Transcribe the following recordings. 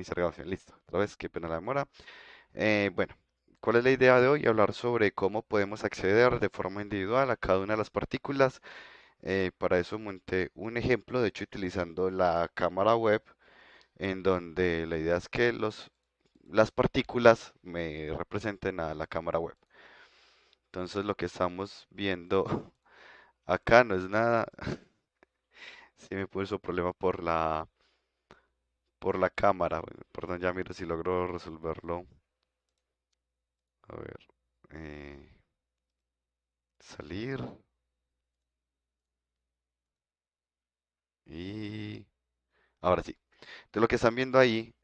Iniciar grabación, listo. Otra vez, qué pena la demora. Bueno, ¿cuál es la idea de hoy? Hablar sobre cómo podemos acceder de forma individual a cada una de las partículas. Para eso monté un ejemplo, de hecho utilizando la cámara web, en donde la idea es que las partículas me representen a la cámara web. Entonces lo que estamos viendo acá no es nada. Si me puso problema por la cámara. Bueno, perdón, ya miro si logro resolverlo. A ver. Salir. Y ahora sí. De lo que están viendo ahí,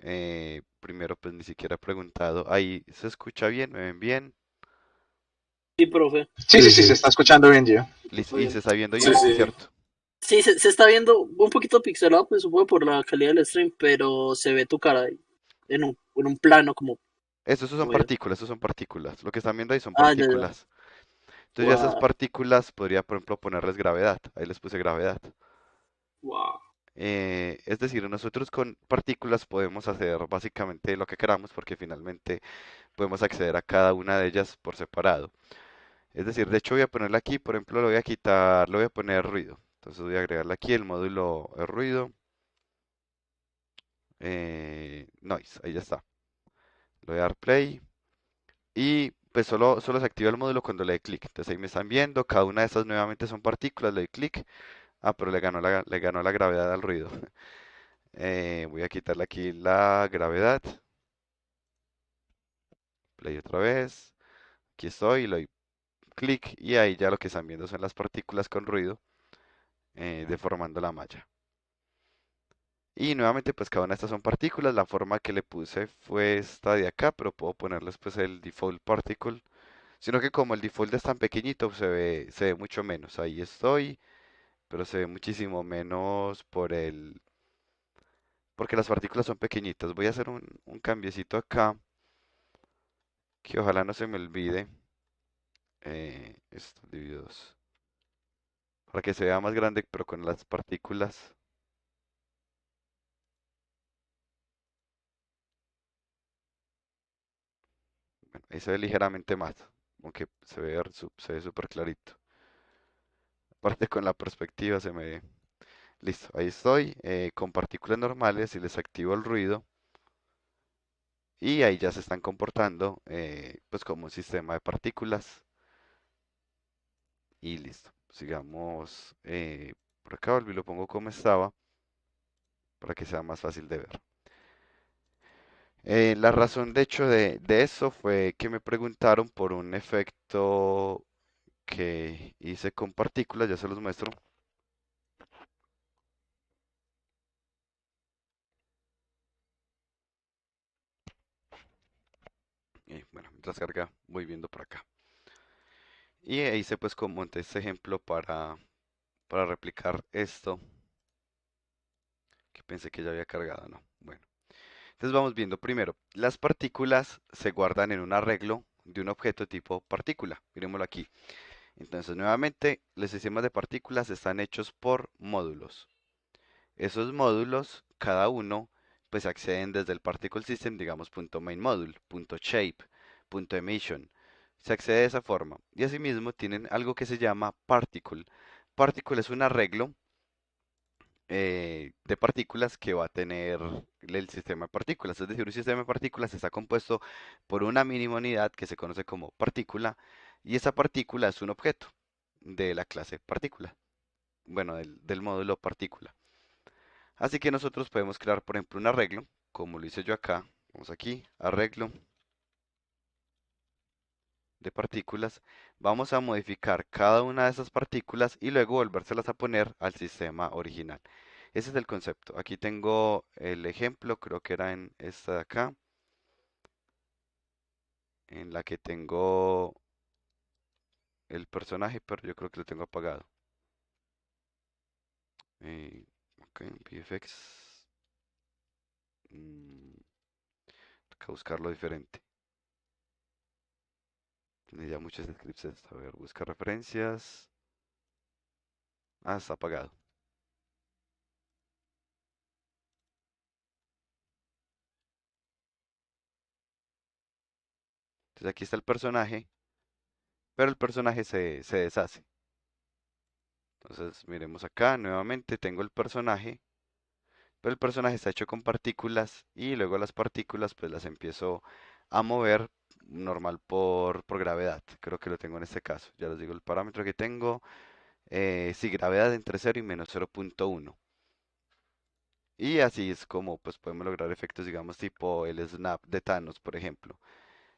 primero pues ni siquiera he preguntado. Ahí se escucha bien, me ven bien. Sí, profe, Sí, sí, sí, se está escuchando bien, Gio. Listo, muy y se bien. está viendo Sí, bien, sí. ¿cierto? Sí, se está viendo un poquito pixelado, pues supongo por la calidad del stream, pero se ve tu cara ahí, en un plano como Esos son movido. partículas, esos son partículas. Lo que están viendo ahí son Ah, ya, ya. partículas. Entonces yo a esas Wow, partículas podría, por ejemplo, ponerles gravedad. Ahí les puse gravedad. wow. Es decir, nosotros con partículas podemos hacer básicamente lo que queramos porque finalmente podemos acceder a cada una de ellas por separado. Es decir, de hecho voy a ponerle aquí, por ejemplo, le voy a quitar, le voy a poner ruido. Entonces voy a agregarle aquí el módulo ruido, noise, ahí ya está. Le voy a dar play y pues solo se activa el módulo cuando le dé clic. Entonces ahí me están viendo, cada una de estas nuevamente son partículas, le doy clic. Ah, pero le ganó la gravedad al ruido. Voy a quitarle aquí la gravedad, play otra vez. Aquí estoy, le doy clic y ahí ya lo que están viendo son las partículas con ruido deformando la malla. Y nuevamente, pues cada una de estas son partículas. La forma que le puse fue esta de acá, pero puedo ponerles pues el default particle. Sino que como el default es tan pequeñito, se ve mucho menos. Ahí estoy, pero se ve muchísimo menos porque las partículas son pequeñitas. Voy a hacer un cambiecito acá, que ojalá no se me olvide. Esto dividido 2. Para que se vea más grande, pero con las partículas. Bueno, ahí se ve ligeramente más, aunque se ve súper clarito. Aparte con la perspectiva se me ve. Listo, ahí estoy, con partículas normales y les activo el ruido y ahí ya se están comportando pues como un sistema de partículas y listo. Sigamos por acá, volví y lo pongo como estaba para que sea más fácil de ver. La razón de hecho de eso fue que me preguntaron por un efecto que hice con partículas, ya se los muestro. Bueno, mientras carga voy viendo por acá. Y hice pues como este ejemplo para replicar esto, que pensé que ya había cargado, ¿no? Bueno, entonces vamos viendo primero, las partículas se guardan en un arreglo de un objeto tipo partícula, miremoslo aquí. Entonces nuevamente, los sistemas de partículas están hechos por módulos. Esos módulos, cada uno, pues acceden desde el particle system, digamos, punto main module, punto shape, punto emission. Se accede de esa forma. Y asimismo tienen algo que se llama particle. Particle es un arreglo de partículas que va a tener el sistema de partículas. Es decir, un sistema de partículas está compuesto por una mínima unidad que se conoce como partícula y esa partícula es un objeto de la clase partícula, bueno, del módulo partícula. Así que nosotros podemos crear, por ejemplo, un arreglo, como lo hice yo acá. Vamos aquí, arreglo de partículas. Vamos a modificar cada una de esas partículas y luego volvérselas a poner al sistema original. Ese es el concepto. Aquí tengo el ejemplo, creo que era en esta de acá, en la que tengo el personaje, pero yo creo que lo tengo apagado. Ok, VFX. Toca buscarlo diferente. Tiene ya muchos scripts esto. A ver, busca referencias. Ah, está apagado. Entonces aquí está el personaje, pero el personaje se deshace. Entonces miremos acá, nuevamente tengo el personaje, pero el personaje está hecho con partículas y luego las partículas pues las empiezo a mover normal por gravedad. Creo que lo tengo en este caso. Ya les digo el parámetro que tengo. Sí, gravedad entre 0 y menos 0.1. Y así es como pues podemos lograr efectos, digamos, tipo el snap de Thanos, por ejemplo,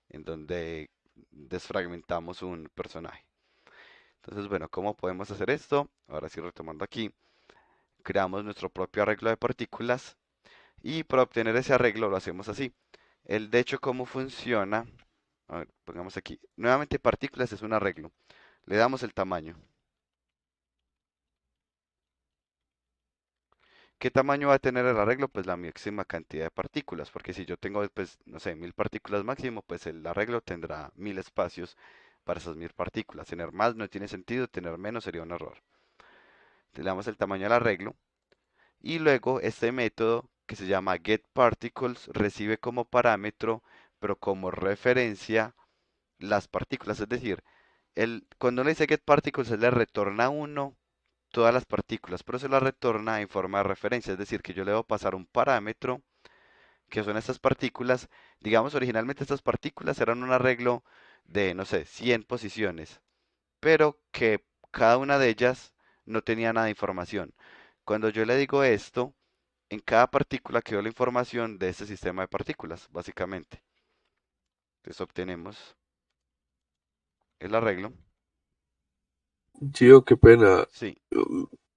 en donde desfragmentamos un personaje. Entonces, bueno, ¿cómo podemos hacer esto? Ahora sí, retomando aquí, creamos nuestro propio arreglo de partículas y para obtener ese arreglo lo hacemos así. El de hecho, ¿cómo funciona? A ver, pongamos aquí. Nuevamente, partículas es un arreglo. Le damos el tamaño. ¿Qué tamaño va a tener el arreglo? Pues la máxima cantidad de partículas, porque si yo tengo, pues, no sé, 1000 partículas máximo, pues el arreglo tendrá 1000 espacios para esas 1000 partículas. Tener más no tiene sentido, tener menos sería un error. Le damos el tamaño al arreglo y luego este método que se llama getParticles recibe como parámetro, pero como referencia las partículas. Es decir, cuando uno dice getParticles, él le retorna a uno todas las partículas, pero se las retorna en forma de referencia, es decir, que yo le debo pasar un parámetro que son estas partículas. Digamos, originalmente estas partículas eran un arreglo de, no sé, 100 posiciones, pero que cada una de ellas no tenía nada de información. Cuando yo le digo esto, en cada partícula quedó la información de este sistema de partículas, básicamente. Entonces obtenemos el arreglo. Gio, qué pena. Sí,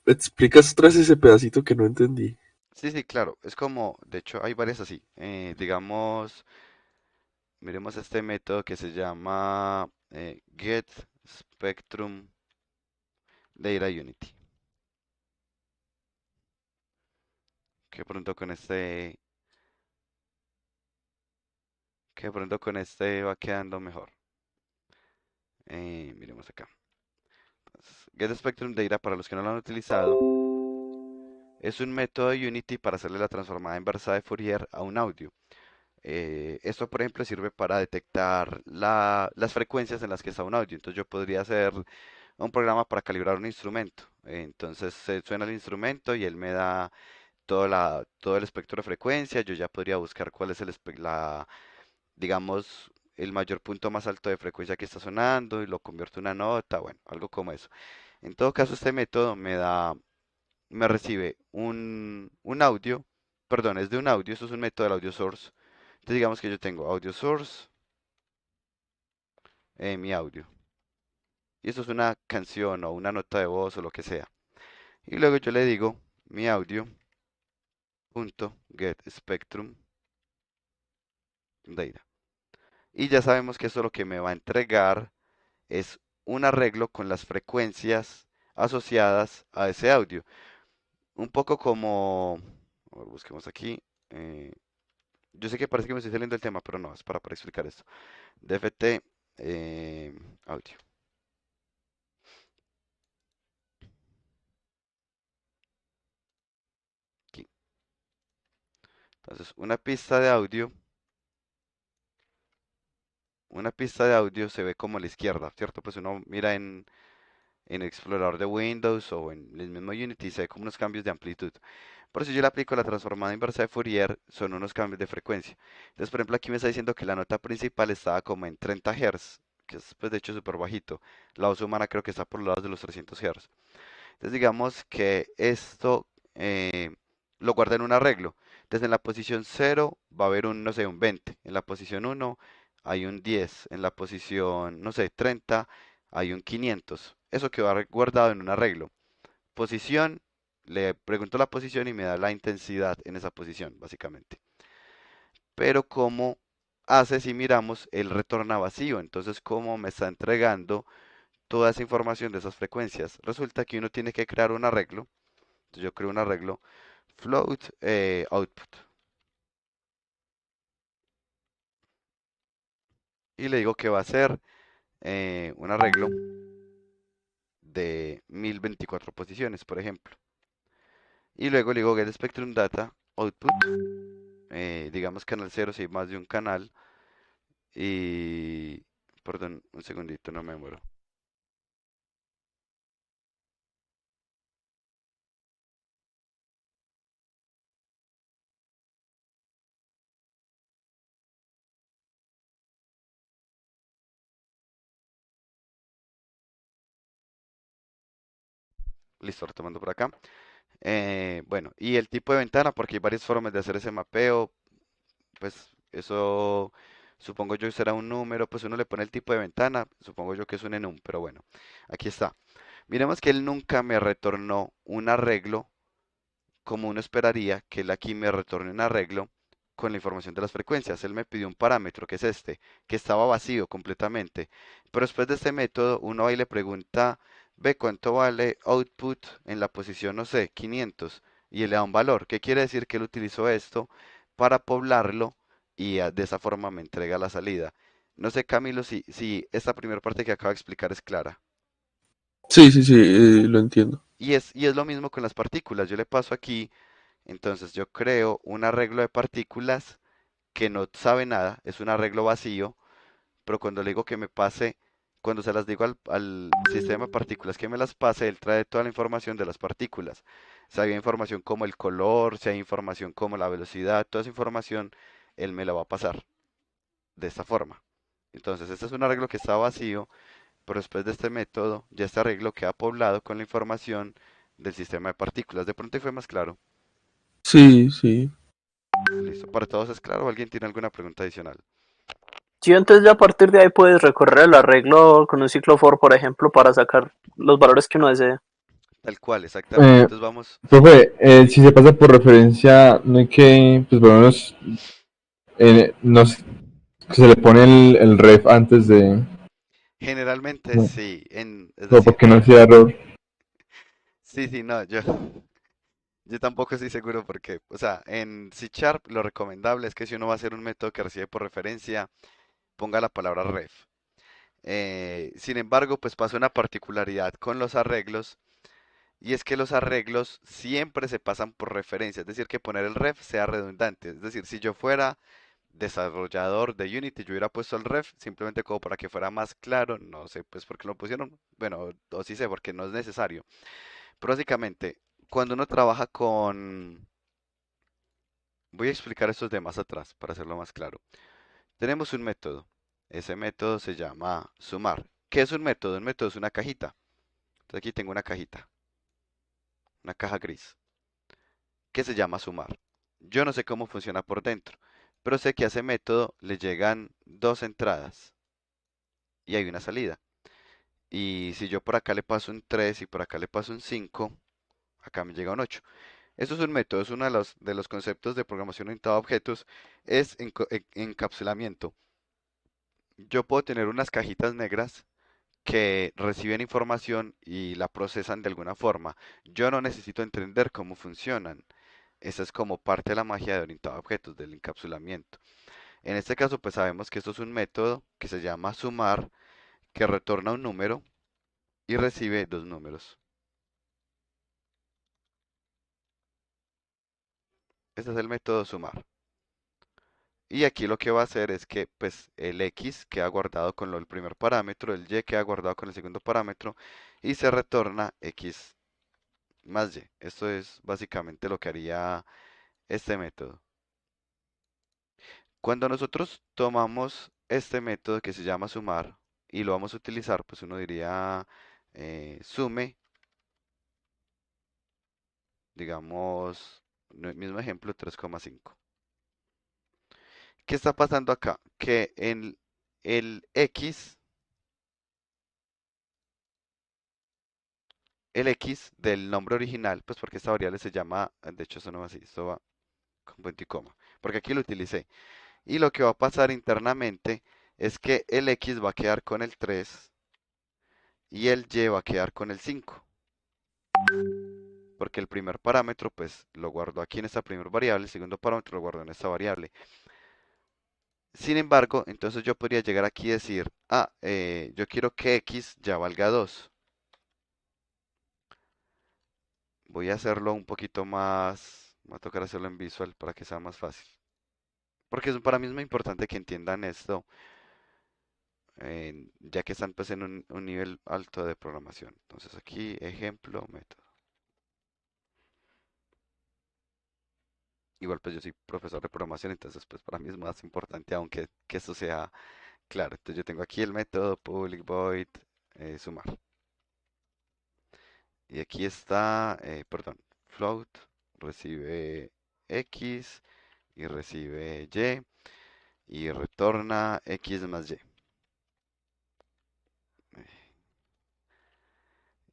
¿Me explicas otra vez ese pedacito que no entendí? sí, sí, claro. Es como, de hecho, hay varias así. Digamos, miremos este método que se llama Get Spectrum Data Unity. Que pronto con este, que pronto con este va quedando mejor. Miremos acá. Entonces, Get Spectrum Data, para los que no lo han utilizado, es un método de Unity para hacerle la transformada inversa de Fourier a un audio. Esto, por ejemplo, sirve para detectar las frecuencias en las que está un audio. Entonces yo podría hacer un programa para calibrar un instrumento. Entonces suena el instrumento y él me da todo el espectro de frecuencia. Yo ya podría buscar cuál es digamos, el mayor punto más alto de frecuencia que está sonando y lo convierto en una nota, bueno, algo como eso. En todo caso, este método me recibe un audio, perdón, es de un audio, esto es un método del audio source. Entonces digamos que yo tengo audio source, mi audio. Y esto es una canción o una nota de voz o lo que sea. Y luego yo le digo mi audio punto get spectrum data. Y ya sabemos que eso lo que me va a entregar es un arreglo con las frecuencias asociadas a ese audio. Un poco como, a ver, busquemos aquí. eh, yo sé que parece que me estoy saliendo del tema, pero no, es para explicar esto. DFT audio. Aquí. Entonces, una pista de audio se ve como a la izquierda, ¿cierto? Pues uno mira en el explorador de Windows o en el mismo Unity y se ve como unos cambios de amplitud. Por eso yo le aplico la transformada inversa de Fourier, son unos cambios de frecuencia. Entonces, por ejemplo, aquí me está diciendo que la nota principal estaba como en 30 Hz, que es pues de hecho súper bajito. La voz humana creo que está por los lados de los 300 Hz. Entonces, digamos que esto lo guarda en un arreglo. Entonces, en la posición 0 va a haber un, no sé, un 20. En la posición 1 hay un 10. En la posición, no sé, 30 hay un 500. Eso quedó guardado en un arreglo. Posición, le pregunto la posición y me da la intensidad en esa posición, básicamente. Pero ¿cómo hace si miramos el retorna vacío? Entonces, ¿cómo me está entregando toda esa información de esas frecuencias? Resulta que uno tiene que crear un arreglo. Entonces, yo creo un arreglo float output. Y le digo que va a ser un arreglo de 1024 posiciones, por ejemplo. Y luego le digo get spectrum data output. Digamos canal 0 si hay más de un canal. Y, perdón, un segundito, no me muero. Listo, retomando por acá. Bueno, y el tipo de ventana, porque hay varias formas de hacer ese mapeo, pues eso supongo yo será un número, pues uno le pone el tipo de ventana, supongo yo que es un enum, pero bueno, aquí está. Miremos que él nunca me retornó un arreglo como uno esperaría que él aquí me retorne un arreglo con la información de las frecuencias. Él me pidió un parámetro, que es este, que estaba vacío completamente. Pero después de este método, uno va y le pregunta, ve cuánto vale output en la posición, no sé, 500, y él le da un valor. ¿Qué quiere decir? Que él utilizó esto para poblarlo y de esa forma me entrega la salida. No sé, Camilo, si esta primera parte que acabo de explicar es clara. Sí, sí, sí, lo entiendo. Y es lo mismo con las partículas. Yo le paso aquí. Entonces yo creo un arreglo de partículas que no sabe nada, es un arreglo vacío, pero cuando le digo que me pase, cuando se las digo al sistema de partículas que me las pase, él trae toda la información de las partículas. Si hay información como el color, si hay información como la velocidad, toda esa información, él me la va a pasar de esta forma. Entonces, este es un arreglo que está vacío, pero después de este método, ya este arreglo queda poblado con la información del sistema de partículas. De pronto ahí fue más claro. Sí, sí. Listo. ¿Para todos es claro? ¿Alguien tiene alguna pregunta adicional? Sí, entonces ya a partir de ahí puedes recorrer el arreglo con un ciclo for, por ejemplo, para sacar los valores que uno desee. Tal cual, exactamente. Eh, Entonces vamos, sí. Profe, si se pasa por referencia, no hay que, pues por lo menos, que se le pone el ref antes de, Generalmente no, sí. Es o decir, porque no hacía error. sí, sí, no, yo tampoco estoy seguro porque, o sea, en C Sharp lo recomendable es que si uno va a hacer un método que recibe por referencia, ponga la palabra ref. Sin embargo, pues pasa una particularidad con los arreglos y es que los arreglos siempre se pasan por referencia, es decir, que poner el ref sea redundante. Es decir, si yo fuera desarrollador de Unity, yo hubiera puesto el ref simplemente como para que fuera más claro, no sé pues por qué lo pusieron, bueno, o sí sé porque no es necesario, pero básicamente cuando uno trabaja con, voy a explicar estos de más atrás para hacerlo más claro, tenemos un método, ese método se llama sumar. ¿Qué es un método? Un método es una cajita, entonces aquí tengo una caja gris, que se llama sumar. Yo no sé cómo funciona por dentro, pero sé que a ese método le llegan dos entradas y hay una salida. Y si yo por acá le paso un 3 y por acá le paso un 5, acá me llega un 8. Eso es un método, es uno de los conceptos de programación orientada a objetos, es encapsulamiento. Yo puedo tener unas cajitas negras que reciben información y la procesan de alguna forma. Yo no necesito entender cómo funcionan. Esa es como parte de la magia de orientado a objetos, del encapsulamiento. En este caso, pues sabemos que esto es un método que se llama sumar, que retorna un número y recibe dos números. Este es el método sumar. Y aquí lo que va a hacer es que pues el x queda guardado con el primer parámetro, el y queda guardado con el segundo parámetro y se retorna x más y. Esto es básicamente lo que haría este método. Cuando nosotros tomamos este método que se llama sumar y lo vamos a utilizar, pues uno diría sume, digamos, mismo ejemplo 3,5. ¿Qué está pasando acá? Que en el x del nombre original, pues porque esta variable se llama, de hecho eso no va así, esto va con punto y coma, porque aquí lo utilicé. Y lo que va a pasar internamente es que el x va a quedar con el 3 y el y va a quedar con el 5, porque el primer parámetro pues lo guardo aquí en esta primera variable, el segundo parámetro lo guardo en esta variable. Sin embargo, entonces yo podría llegar aquí y decir, yo quiero que x ya valga 2. Voy a hacerlo un poquito más, me va a tocar hacerlo en visual para que sea más fácil. Porque para mí es muy importante que entiendan esto. ya que están pues en un nivel alto de programación. Entonces aquí, ejemplo, método. Igual pues yo soy profesor de programación, entonces pues para mí es más importante aunque que esto sea claro. Entonces yo tengo aquí el método public void sumar. Y aquí está, perdón, float, recibe x y recibe y retorna x más y.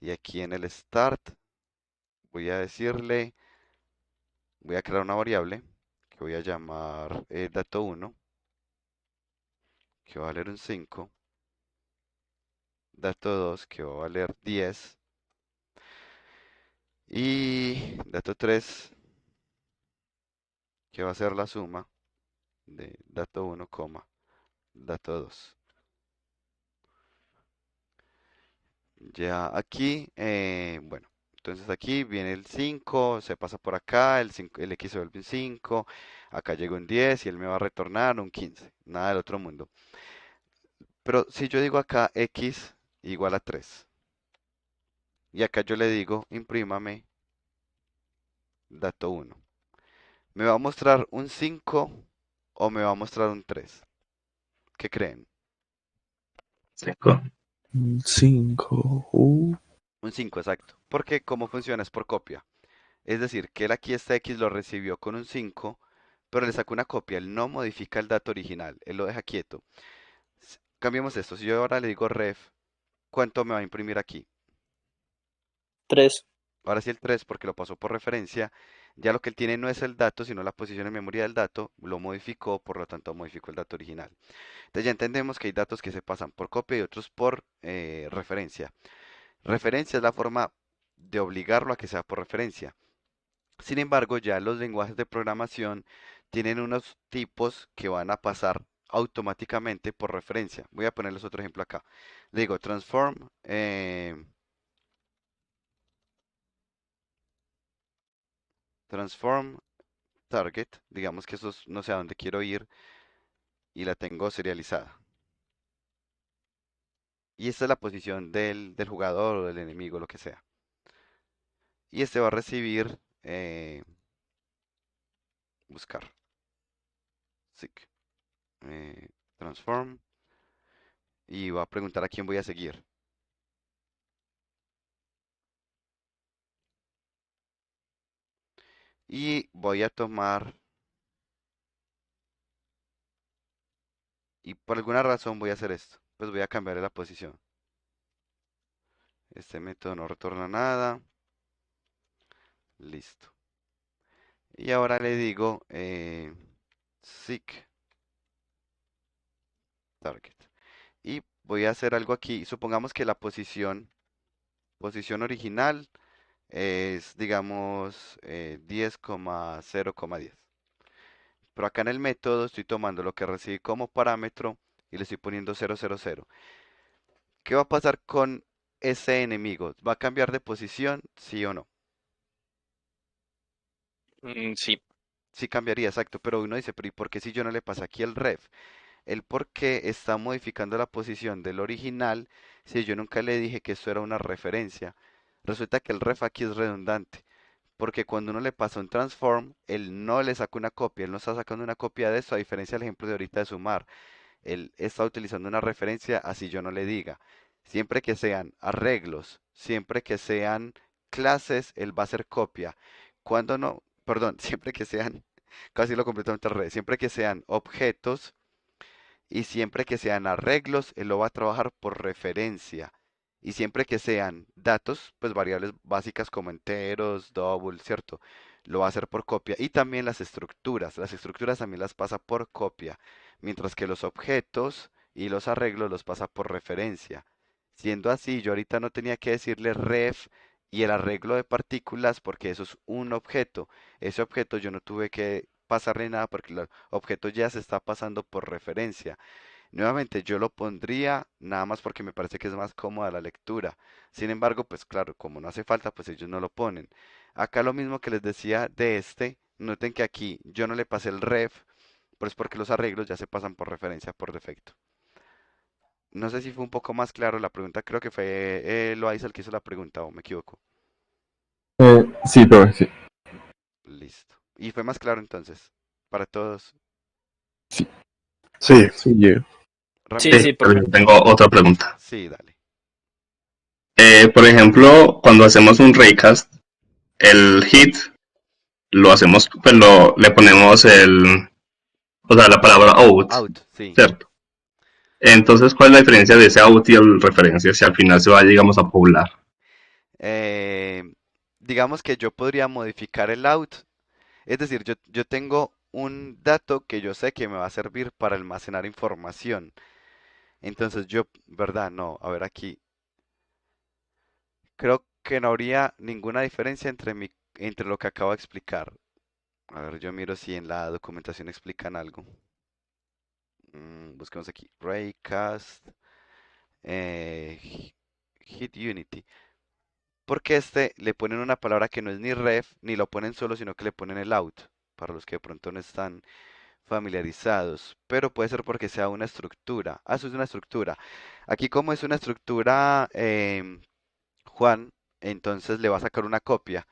Y aquí en el start voy a decirle, voy a crear una variable que voy a llamar dato 1, que va a valer un 5, dato 2, que va a valer 10, y dato 3, que va a ser la suma de dato 1, dato 2. Ya aquí, bueno, entonces aquí viene el 5, se pasa por acá, el x se vuelve un 5, acá llega un 10 y él me va a retornar un 15, nada del otro mundo. Pero si yo digo acá x igual a 3, y acá yo le digo imprímame dato 1, ¿me va a mostrar un 5 o me va a mostrar un 3? ¿Qué creen? 5. 5. Un 5 exacto, porque cómo funciona es por copia. Es decir, que él aquí este X lo recibió con un 5, pero le sacó una copia, él no modifica el dato original, él lo deja quieto. Cambiemos esto, si yo ahora le digo ref, ¿cuánto me va a imprimir aquí? 3. Ahora sí el 3 porque lo pasó por referencia, ya lo que él tiene no es el dato, sino la posición en memoria del dato, lo modificó, por lo tanto modificó el dato original. Entonces ya entendemos que hay datos que se pasan por copia y otros por referencia. Referencia es la forma de obligarlo a que sea por referencia. Sin embargo, ya los lenguajes de programación tienen unos tipos que van a pasar automáticamente por referencia. Voy a ponerles otro ejemplo acá. Le digo transform target, digamos que eso no sé a dónde quiero ir y la tengo serializada. Y esta es la posición del jugador o del enemigo, lo que sea. Y este va a recibir buscar. Seek, transform y va a preguntar a quién voy a seguir. Y voy a tomar, y por alguna razón voy a hacer esto. Pues voy a cambiar la posición. Este método no retorna nada. Listo. Y ahora le digo seek target. Y voy a hacer algo aquí. Supongamos que la posición original es, digamos, 10,0,10. Pero acá en el método estoy tomando lo que recibí como parámetro y le estoy poniendo 0,00. ¿Qué va a pasar con ese enemigo? ¿Va a cambiar de posición? ¿Sí o no? Sí. Sí cambiaría, exacto. Pero uno dice, pero ¿y por qué si yo no le pasé aquí el ref? El por qué está modificando la posición del original si yo nunca le dije que esto era una referencia. Resulta que el ref aquí es redundante. Porque cuando uno le pasa un transform, él no le saca una copia, él no está sacando una copia de eso, a diferencia del ejemplo de ahorita de sumar. Él está utilizando una referencia así yo no le diga. Siempre que sean arreglos, siempre que sean clases, él va a hacer copia. Cuando no, perdón, siempre que sean, casi lo completamente al revés, siempre que sean objetos y siempre que sean arreglos, él lo va a trabajar por referencia. Y siempre que sean datos, pues variables básicas como enteros, double, ¿cierto? Lo va a hacer por copia. Y también las estructuras también las pasa por copia, mientras que los objetos y los arreglos los pasa por referencia. Siendo así, yo ahorita no tenía que decirle ref y el arreglo de partículas porque eso es un objeto. Ese objeto yo no tuve que pasarle nada porque el objeto ya se está pasando por referencia. Nuevamente, yo lo pondría nada más porque me parece que es más cómoda la lectura. Sin embargo, pues claro, como no hace falta, pues ellos no lo ponen. Acá lo mismo que les decía de este, noten que aquí yo no le pasé el ref, pues porque los arreglos ya se pasan por referencia por defecto. No sé si fue un poco más claro la pregunta, creo que fue Loaiza el que hizo la pregunta, o me equivoco. Sí, profe, sí. Listo. Y fue más claro entonces, para todos. Sí, Sí, Diego. Sí, Ramiro, sí, sí, pero yo perfecto. tengo otra pregunta. sí, dale. Por ejemplo, cuando hacemos un raycast, el hit lo hacemos, pues le ponemos o sea, la palabra out, Out, sí. ¿cierto? Entonces, ¿cuál es la diferencia de ese out y el referencia si al final se va, digamos, a poblar? Eh, digamos que yo podría modificar el out. Es decir, yo tengo un dato que yo sé que me va a servir para almacenar información. Entonces yo, ¿verdad? No, a ver aquí. Creo que no habría ninguna diferencia entre lo que acabo de explicar. A ver, yo miro si en la documentación explican algo. Busquemos aquí. Raycast, Hit Unity. Porque le ponen una palabra que no es ni ref, ni lo ponen solo, sino que le ponen el out. Para los que de pronto no están familiarizados, pero puede ser porque sea una estructura. Ah, eso es una estructura. Aquí como es una estructura, Juan, entonces le va a sacar una copia.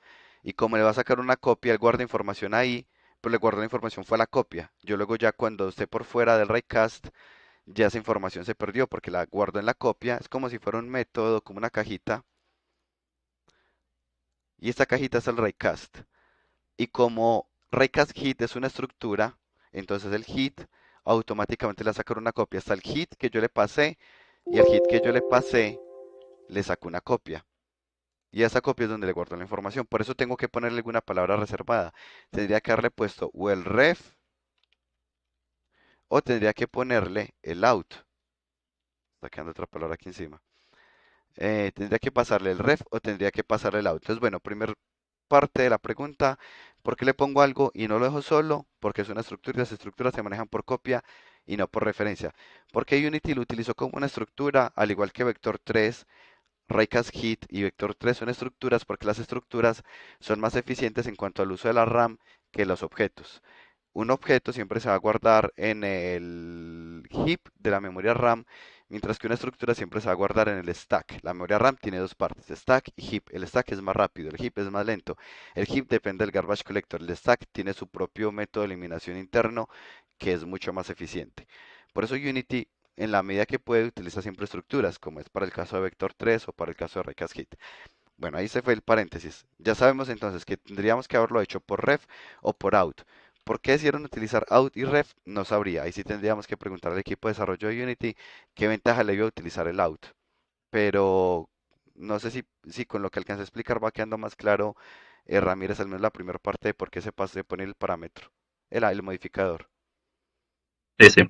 Y como le va a sacar una copia, él guarda información ahí, pero le guarda la información fue a la copia. Yo luego ya cuando esté por fuera del raycast, ya esa información se perdió porque la guardo en la copia. Es como si fuera un método, como una cajita. Y esta cajita es el raycast. Y como raycast hit es una estructura, entonces el hit automáticamente le va a sacar una copia. Hasta el hit que yo le pasé y el hit que yo le pasé le saco una copia. Y esa copia es donde le guardo la información. Por eso tengo que ponerle alguna palabra reservada. Tendría que haberle puesto o el ref o tendría que ponerle el out. Está quedando otra palabra aquí encima. Tendría que pasarle el ref o tendría que pasarle el out. Entonces, bueno, primer parte de la pregunta, ¿por qué le pongo algo y no lo dejo solo? Porque es una estructura y las estructuras se manejan por copia y no por referencia. Porque Unity lo utilizó como una estructura, al igual que Vector 3, Raycast Hit y Vector 3 son estructuras porque las estructuras son más eficientes en cuanto al uso de la RAM que los objetos. Un objeto siempre se va a guardar en el heap de la memoria RAM, mientras que una estructura siempre se va a guardar en el stack. La memoria RAM tiene dos partes, stack y heap. El stack es más rápido, el heap es más lento. El heap depende del garbage collector. El stack tiene su propio método de eliminación interno que es mucho más eficiente. Por eso Unity, en la medida que puede, utiliza siempre estructuras, como es para el caso de Vector 3 o para el caso de Raycast Hit. Bueno, ahí se fue el paréntesis. Ya sabemos entonces que tendríamos que haberlo hecho por ref o por out. ¿Por qué decidieron utilizar out y ref? No sabría. Ahí sí tendríamos que preguntar al equipo de desarrollo de Unity qué ventaja le dio a utilizar el out. Pero no sé si con lo que alcancé a explicar va quedando más claro, Ramírez, al menos la primera parte de por qué se pone el parámetro, el modificador. Sí, sí.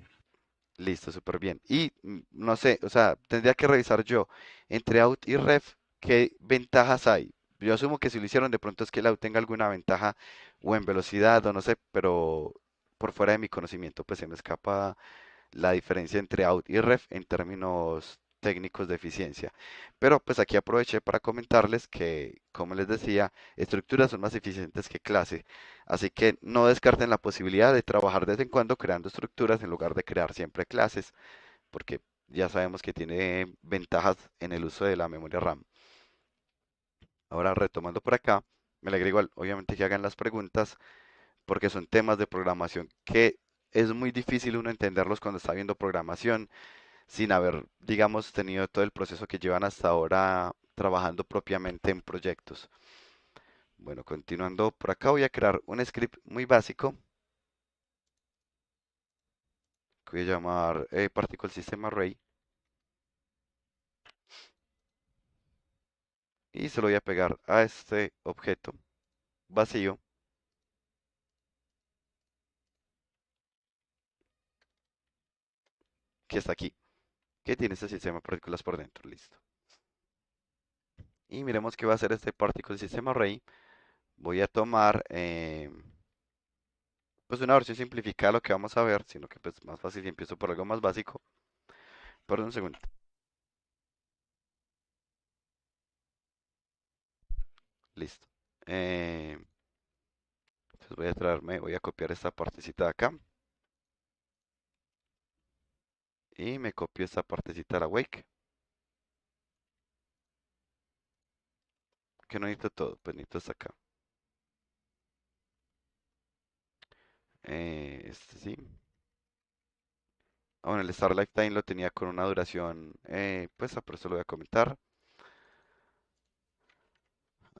Listo, súper bien. Y no sé, o sea, tendría que revisar yo entre out y ref qué ventajas hay. Yo asumo que si lo hicieron de pronto es que el out tenga alguna ventaja o en velocidad o no sé, pero por fuera de mi conocimiento pues se me escapa la diferencia entre out y ref en términos técnicos de eficiencia. Pero pues aquí aproveché para comentarles que, como les decía, estructuras son más eficientes que clase. Así que no descarten la posibilidad de trabajar de vez en cuando creando estructuras en lugar de crear siempre clases, porque ya sabemos que tiene ventajas en el uso de la memoria RAM. Ahora retomando por acá, me alegra igual, obviamente que hagan las preguntas, porque son temas de programación que es muy difícil uno entenderlos cuando está viendo programación sin haber, digamos, tenido todo el proceso que llevan hasta ahora trabajando propiamente en proyectos. Bueno, continuando por acá voy a crear un script muy básico que voy a llamar Particle System Array y se lo voy a pegar a este objeto vacío que está aquí, que tiene este sistema de partículas por dentro, listo. Y miremos qué va a hacer este Particle System Array. Voy a tomar pues una versión simplificada de lo que vamos a ver, sino que pues más fácil si empiezo por algo más básico. Perdón un segundo. Listo. Eh, entonces voy a copiar esta partecita de acá Y me copio esta partecita de la wake. Que no necesito todo, pues necesito hasta acá. Este sí. Ah, bueno, el Star Lifetime lo tenía con una duración, pues por eso lo voy a comentar.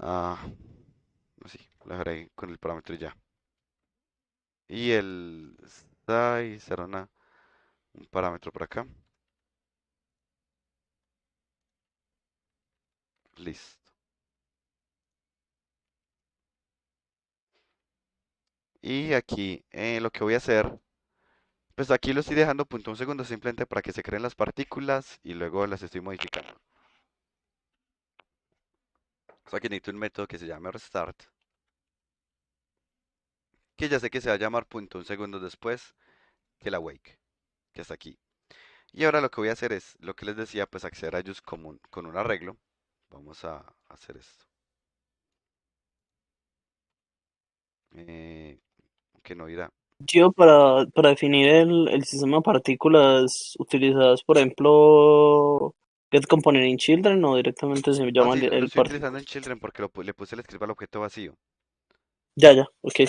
Ah, así, lo dejaré ahí con el parámetro y ya. Y el size será un parámetro por acá. Listo. Y aquí lo que voy a hacer, pues aquí lo estoy dejando punto un segundo simplemente para que se creen las partículas y luego las estoy modificando. O sea que necesito un método que se llame restart, que ya sé que se va a llamar punto un segundo después que la wake, que está aquí. Y ahora lo que voy a hacer es, lo que les decía, pues acceder a ellos con un arreglo. Vamos a hacer esto. Eh, que no irá. Yo para definir el sistema de partículas utilizadas, por ejemplo, get component in children o directamente se Ah, llama sí, lo el estoy particle. utilizando en Children porque le puse el script al objeto vacío. Ya, ok.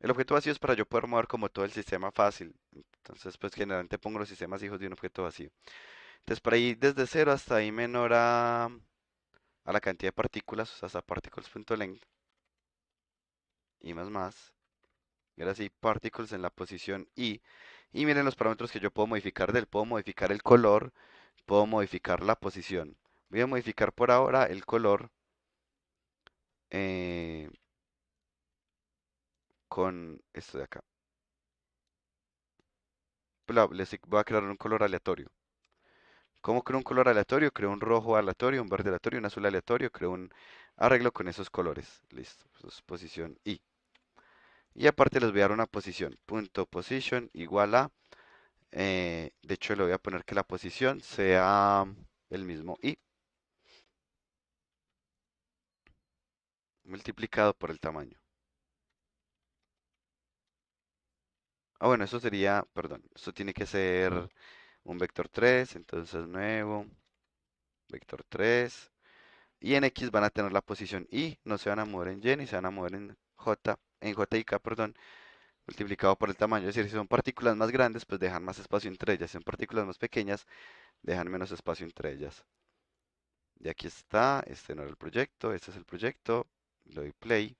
El objeto vacío es para yo poder mover como todo el sistema fácil. Entonces, pues generalmente pongo los sistemas hijos de un objeto vacío. Entonces, para ir desde cero hasta ahí menor a la cantidad de partículas, o sea, hasta particles.length y más. Y ahora sí, particles en la posición I. Y miren los parámetros que yo puedo modificar del. Puedo modificar el color, puedo modificar la posición. Voy a modificar por ahora el color eh, con esto de acá. Voy a crear un color aleatorio. ¿Cómo creo un color aleatorio? Creo un rojo aleatorio, un verde aleatorio, un azul aleatorio. Creo un arreglo con esos colores. Listo. Eso es posición I. Y aparte les voy a dar una posición. Punto position igual a. De hecho, le voy a poner que la posición sea el mismo I multiplicado por el tamaño. Ah, bueno, eso sería, perdón, esto tiene que ser un vector 3, entonces nuevo, vector 3. Y en X van a tener la posición Y, no se van a mover en Y ni se van a mover en J y K, perdón, multiplicado por el tamaño. Es decir, si son partículas más grandes, pues dejan más espacio entre ellas. Si son partículas más pequeñas, dejan menos espacio entre ellas. Y aquí está, este no era el proyecto, este es el proyecto. Le doy play.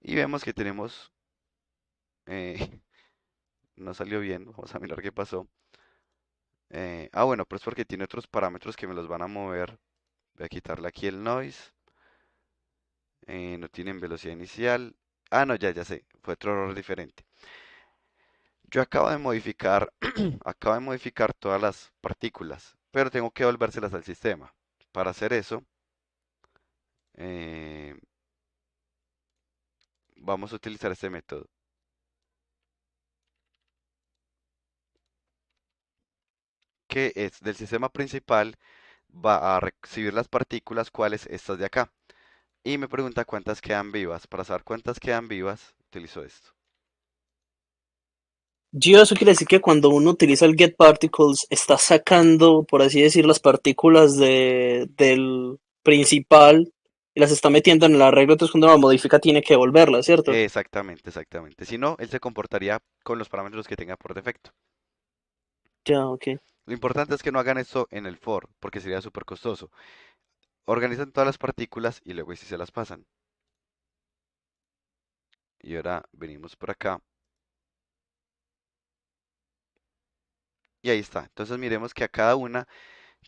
Y vemos que tenemos, eh, no salió bien, vamos a mirar qué pasó. Bueno, pero es porque tiene otros parámetros que me los van a mover. Voy a quitarle aquí el noise. No tienen velocidad inicial. Ah, no, ya sé, fue otro error diferente. Yo acabo de modificar, acabo de modificar todas las partículas, pero tengo que devolvérselas al sistema. Para hacer eso, eh, vamos a utilizar este método, que es del sistema principal, va a recibir las partículas, cuáles estas de acá. Y me pregunta cuántas quedan vivas. Para saber cuántas quedan vivas, utilizo esto. Gio, eso quiere decir que cuando uno utiliza el get particles está sacando, por así decir, las partículas del principal y las está metiendo en el arreglo, entonces cuando lo modifica tiene que devolverlas, ¿cierto? Exactamente, exactamente. Si no, él se comportaría con los parámetros que tenga por defecto. Ya, ok. Lo importante es que no hagan esto en el for, porque sería súper costoso. Organizan todas las partículas y luego sí se las pasan. Y ahora venimos por acá. Y ahí está. Entonces miremos que a cada una,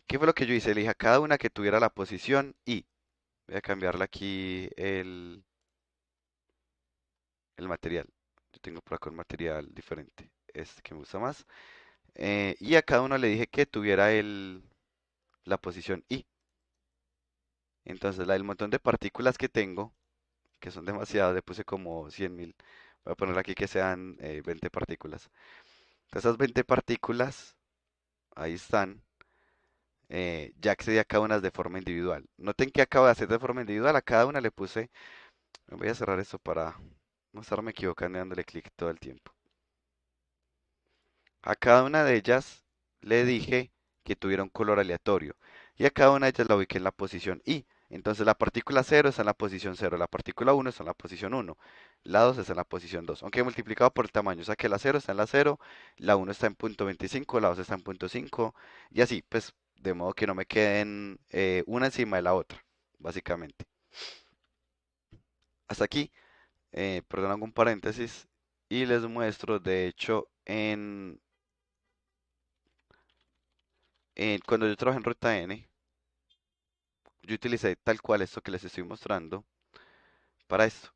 ¿qué fue lo que yo hice? Le dije a cada una que tuviera la posición y voy a cambiarle aquí el material. Yo tengo por acá un material diferente, este que me gusta más. Y a cada uno le dije que tuviera la posición I. Entonces, el montón de partículas que tengo, que son demasiadas, le puse como 100.000. Voy a poner aquí que sean 20 partículas. Entonces, esas 20 partículas, ahí están. Ya accedí a cada una de forma individual. Noten que acabo de hacer de forma individual. A cada una le puse. Voy a cerrar esto para no estarme equivocando y dándole clic todo el tiempo. A cada una de ellas le dije que tuviera un color aleatorio. Y a cada una de ellas la ubiqué en la posición I. Entonces la partícula 0 está en la posición 0, la partícula 1 está en la posición 1, la 2 está en la posición 2. Aunque multiplicado por el tamaño, o sea que la 0 está en la 0, la 1 está en punto 25, la 2 está en punto 5, y así, pues de modo que no me queden una encima de la otra, básicamente. Hasta aquí, perdón, hago un paréntesis y les muestro, de hecho, cuando yo trabajé en Ruta N, yo utilicé tal cual esto que les estoy mostrando para esto.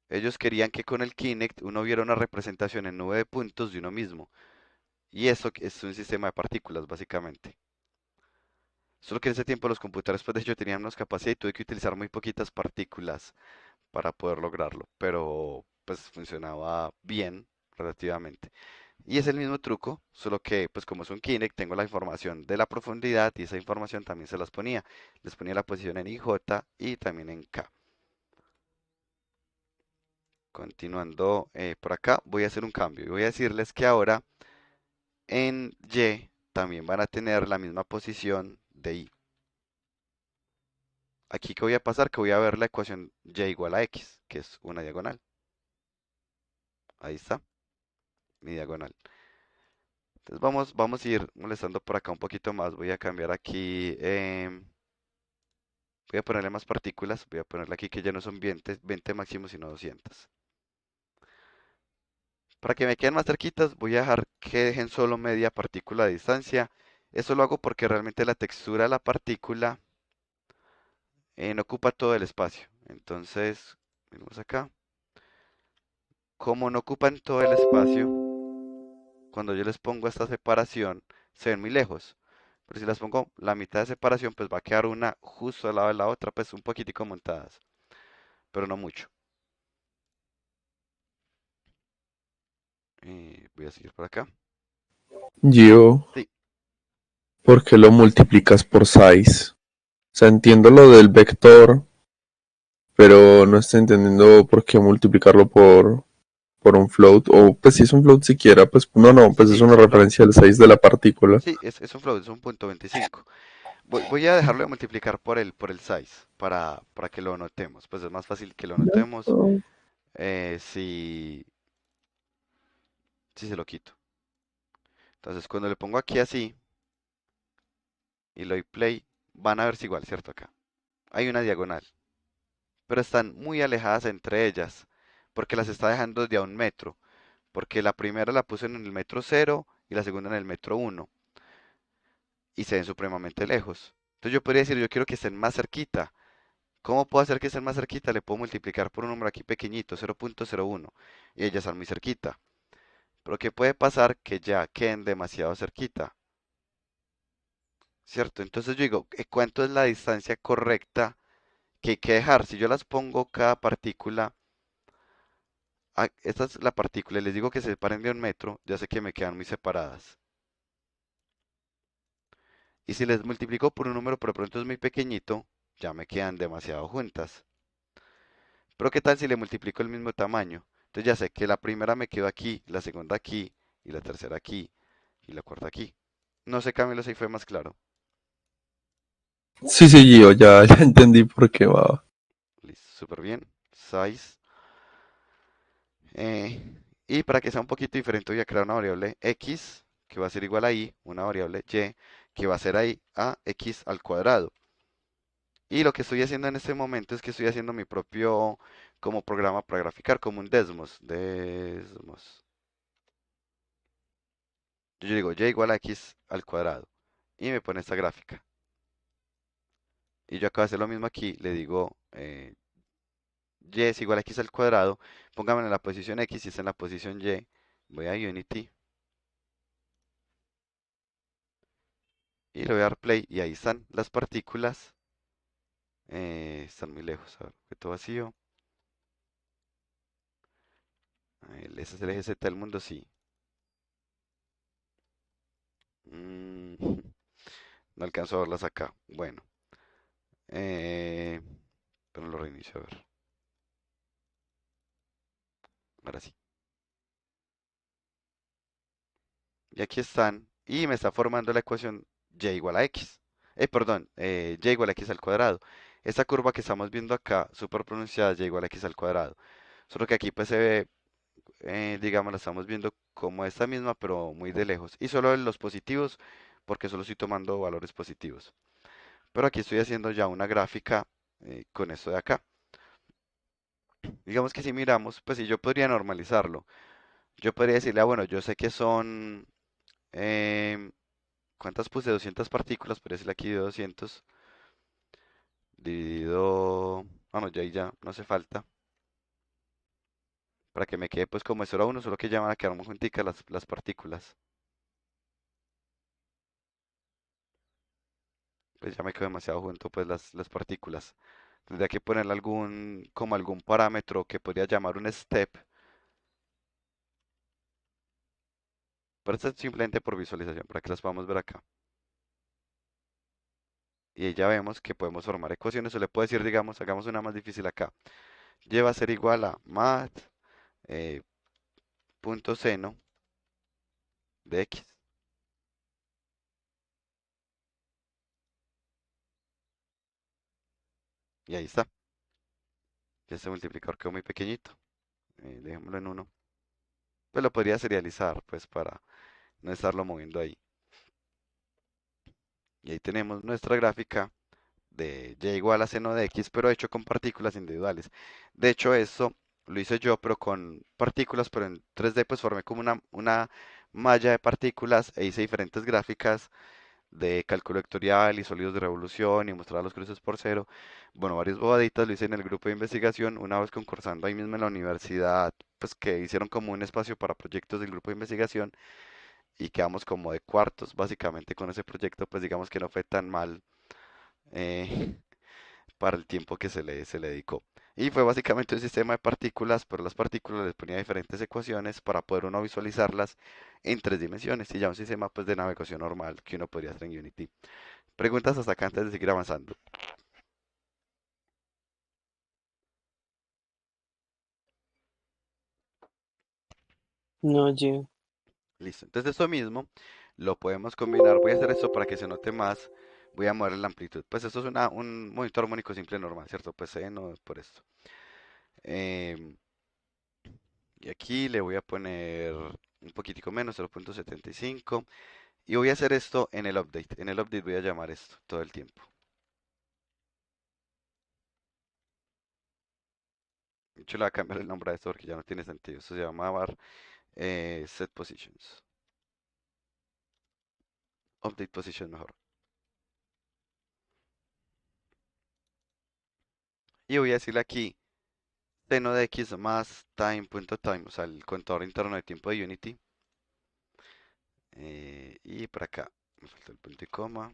Ellos querían que con el Kinect uno viera una representación en nube de puntos de uno mismo. Y eso es un sistema de partículas, básicamente. Solo que en ese tiempo los computadores, pues de hecho, tenían menos capacidad y tuve que utilizar muy poquitas partículas para poder lograrlo. Pero pues funcionaba bien, relativamente. Y es el mismo truco, solo que pues como es un Kinect, tengo la información de la profundidad y esa información también se las ponía. Les ponía la posición en IJ y también en K. Continuando por acá, voy a hacer un cambio y voy a decirles que ahora en Y también van a tener la misma posición de I. Aquí que voy a pasar, que voy a ver la ecuación Y igual a X, que es una diagonal. Ahí está, mi diagonal. Entonces vamos a ir molestando por acá un poquito más. Voy a cambiar aquí, voy a ponerle más partículas. Voy a ponerle aquí que ya no son 20 máximo, sino 200. Para que me queden más cerquitas, voy a dejar que dejen solo media partícula de distancia. Eso lo hago porque realmente la textura de la partícula no ocupa todo el espacio. Entonces, venimos acá. Como no ocupan todo el espacio, cuando yo les pongo esta separación, se ven muy lejos. Pero si las pongo la mitad de separación, pues va a quedar una justo al lado de la otra, pues un poquitico montadas, pero no mucho. Voy a seguir por acá. Gio, Sí, ¿por qué lo multiplicas por size? O sea, entiendo lo del vector, pero no estoy entendiendo por qué multiplicarlo por un float. O pues si es un float siquiera, pues no, sí, pues es sí, una es un float. referencia al size de la partícula. Sí, es un float, es un punto 25. Voy a dejarlo de multiplicar por el size, para que lo notemos. Pues es más fácil que lo notemos si se lo quito. Entonces, cuando le pongo aquí así y le doy play, van a verse igual, ¿cierto? Acá. Hay una diagonal, pero están muy alejadas entre ellas, porque las está dejando de a 1 metro, porque la primera la puse en el metro 0 y la segunda en el metro 1, y se ven supremamente lejos. Entonces yo podría decir, yo quiero que estén más cerquita. ¿Cómo puedo hacer que estén más cerquita? Le puedo multiplicar por un número aquí pequeñito, 0.01, y ellas están muy cerquita. Pero ¿qué puede pasar? Que ya queden demasiado cerquita, ¿cierto? Entonces yo digo, ¿cuánto es la distancia correcta que hay que dejar? Si yo las pongo cada partícula, esta es la partícula, y les digo que se separen de 1 metro, ya sé que me quedan muy separadas. Y si les multiplico por un número, pero de pronto es muy pequeñito, ya me quedan demasiado juntas. Pero ¿qué tal si le multiplico el mismo tamaño? Entonces ya sé que la primera me quedó aquí, la segunda aquí, y la tercera aquí, y la cuarta aquí. No sé, Camilo, si fue más claro. Sí, sí, Gio, ya entendí por qué va. Listo, súper bien. Size. Y para que sea un poquito diferente, voy a crear una variable x, que va a ser igual a y, una variable y, que va a ser ahí a x al cuadrado. Y lo que estoy haciendo en este momento es que estoy haciendo mi propio como programa para graficar, como un Desmos. Desmos. Yo digo y igual a x al cuadrado. Y me pone esta gráfica. Y yo acabo de hacer lo mismo aquí. Le digo y es igual a x al cuadrado. Póngame en la posición x y está en la posición y. Voy a Unity. Y le voy a dar play. Y ahí están las partículas. Están muy lejos. A ver, objeto vacío. Ese es el eje Z del mundo, sí. Mm, no alcanzo a verlas acá. Bueno. Eh, pero lo reinicio a ver. Ahora sí. Y aquí están. Y me está formando la ecuación y igual a x. Perdón, y igual a x al cuadrado. Esta curva que estamos viendo acá, súper pronunciada, y igual a x al cuadrado. Solo que aquí pues se ve, digamos, la estamos viendo como esta misma, pero muy de lejos. Y solo en los positivos, porque solo estoy tomando valores positivos. Pero aquí estoy haciendo ya una gráfica con esto de acá. Digamos que si miramos, pues si yo podría normalizarlo. Yo podría decirle, bueno, yo sé que son, em, ¿cuántas puse? 200 partículas, podría decirle aquí de 200 dividido, vamos, ya ahí ya no hace falta. Para que me quede pues como eso era uno, solo que ya van a quedar muy junticas las partículas. Pues ya me quedo demasiado junto pues las partículas. Tendría que ponerle como algún parámetro que podría llamar un step. Pero esto es simplemente por visualización, para que las podamos ver acá. Y ahí ya vemos que podemos formar ecuaciones. O le puedo decir, digamos, hagamos una más difícil acá. Y va a ser igual a mat eh, punto seno de x. Y ahí está. Ya este multiplicador quedó muy pequeñito. Dejémoslo en uno. Pues lo podría serializar, pues para no estarlo moviendo ahí. Y ahí tenemos nuestra gráfica de y igual a seno de x, pero hecho con partículas individuales. De hecho, esto lo hice yo, pero con partículas, pero en 3D, pues formé como una malla de partículas e hice diferentes gráficas de cálculo vectorial y sólidos de revolución y mostrar los cruces por cero. Bueno, varios bobaditas lo hice en el grupo de investigación, una vez concursando ahí mismo en la universidad, pues que hicieron como un espacio para proyectos del grupo de investigación y quedamos como de cuartos, básicamente con ese proyecto, pues digamos que no fue tan mal eh, para el tiempo que se le dedicó. Y fue básicamente un sistema de partículas, pero las partículas les ponía diferentes ecuaciones para poder uno visualizarlas en 3 dimensiones y ya un sistema pues de navegación normal que uno podría hacer en Unity. Preguntas hasta acá antes de seguir avanzando. No, oye. Listo. Entonces esto mismo lo podemos combinar. Voy a hacer esto para que se note más. Voy a mover la amplitud. Pues esto es un monitor armónico simple normal, ¿cierto? Pues no por esto. Em, y aquí le voy a poner un poquitico menos, 0.75. Y voy a hacer esto en el update. En el update voy a llamar esto todo el tiempo. De hecho, le voy a cambiar el nombre a esto porque ya no tiene sentido. Esto se llama var set positions. Update position mejor. Y voy a decirle aquí seno de x más time.time, o sea, el contador interno de tiempo de Unity. Y por acá me falta el punto y coma.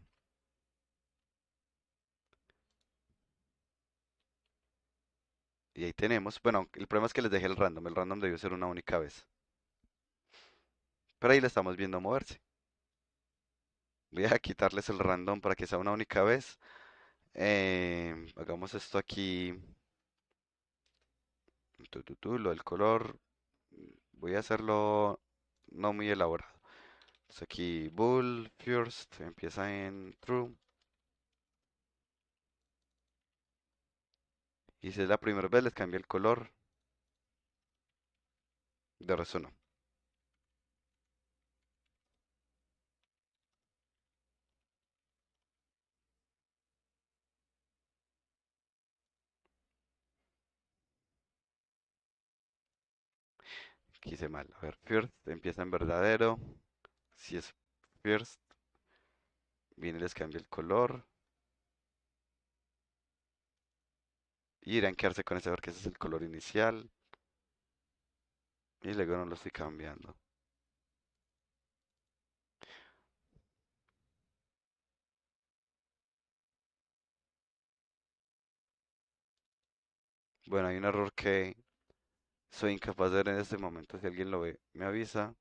Y ahí tenemos, bueno, el problema es que les dejé el random debió ser una única vez. Pero ahí le estamos viendo moverse. Voy a quitarles el random para que sea una única vez. Hagamos esto aquí, lo del color. Voy a hacerlo no muy elaborado. Entonces aquí bool first empieza en true. Y si es la primera vez les cambia el color. De resto no. Aquí hice mal. A ver, first empieza en verdadero. Si es first, viene y les cambia el color. Y irán a quedarse con ese porque ese es el color inicial. Y luego no lo estoy cambiando. Bueno, hay un error que soy incapaz de ver en este momento. Si alguien lo ve, me avisa.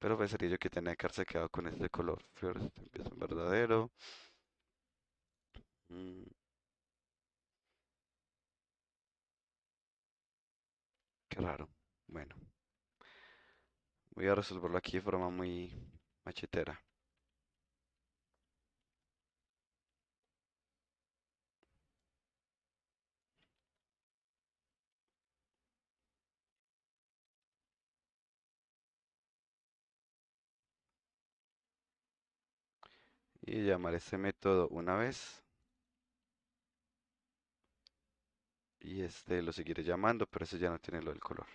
Pero pues sería yo que tenía que haberse quedado con este color. First empieza en verdadero. Mm, qué raro. Bueno, Voy a resolverlo aquí de forma muy machetera. Y llamar este método una vez. Y este lo seguiré llamando, pero ese ya no tiene lo del color.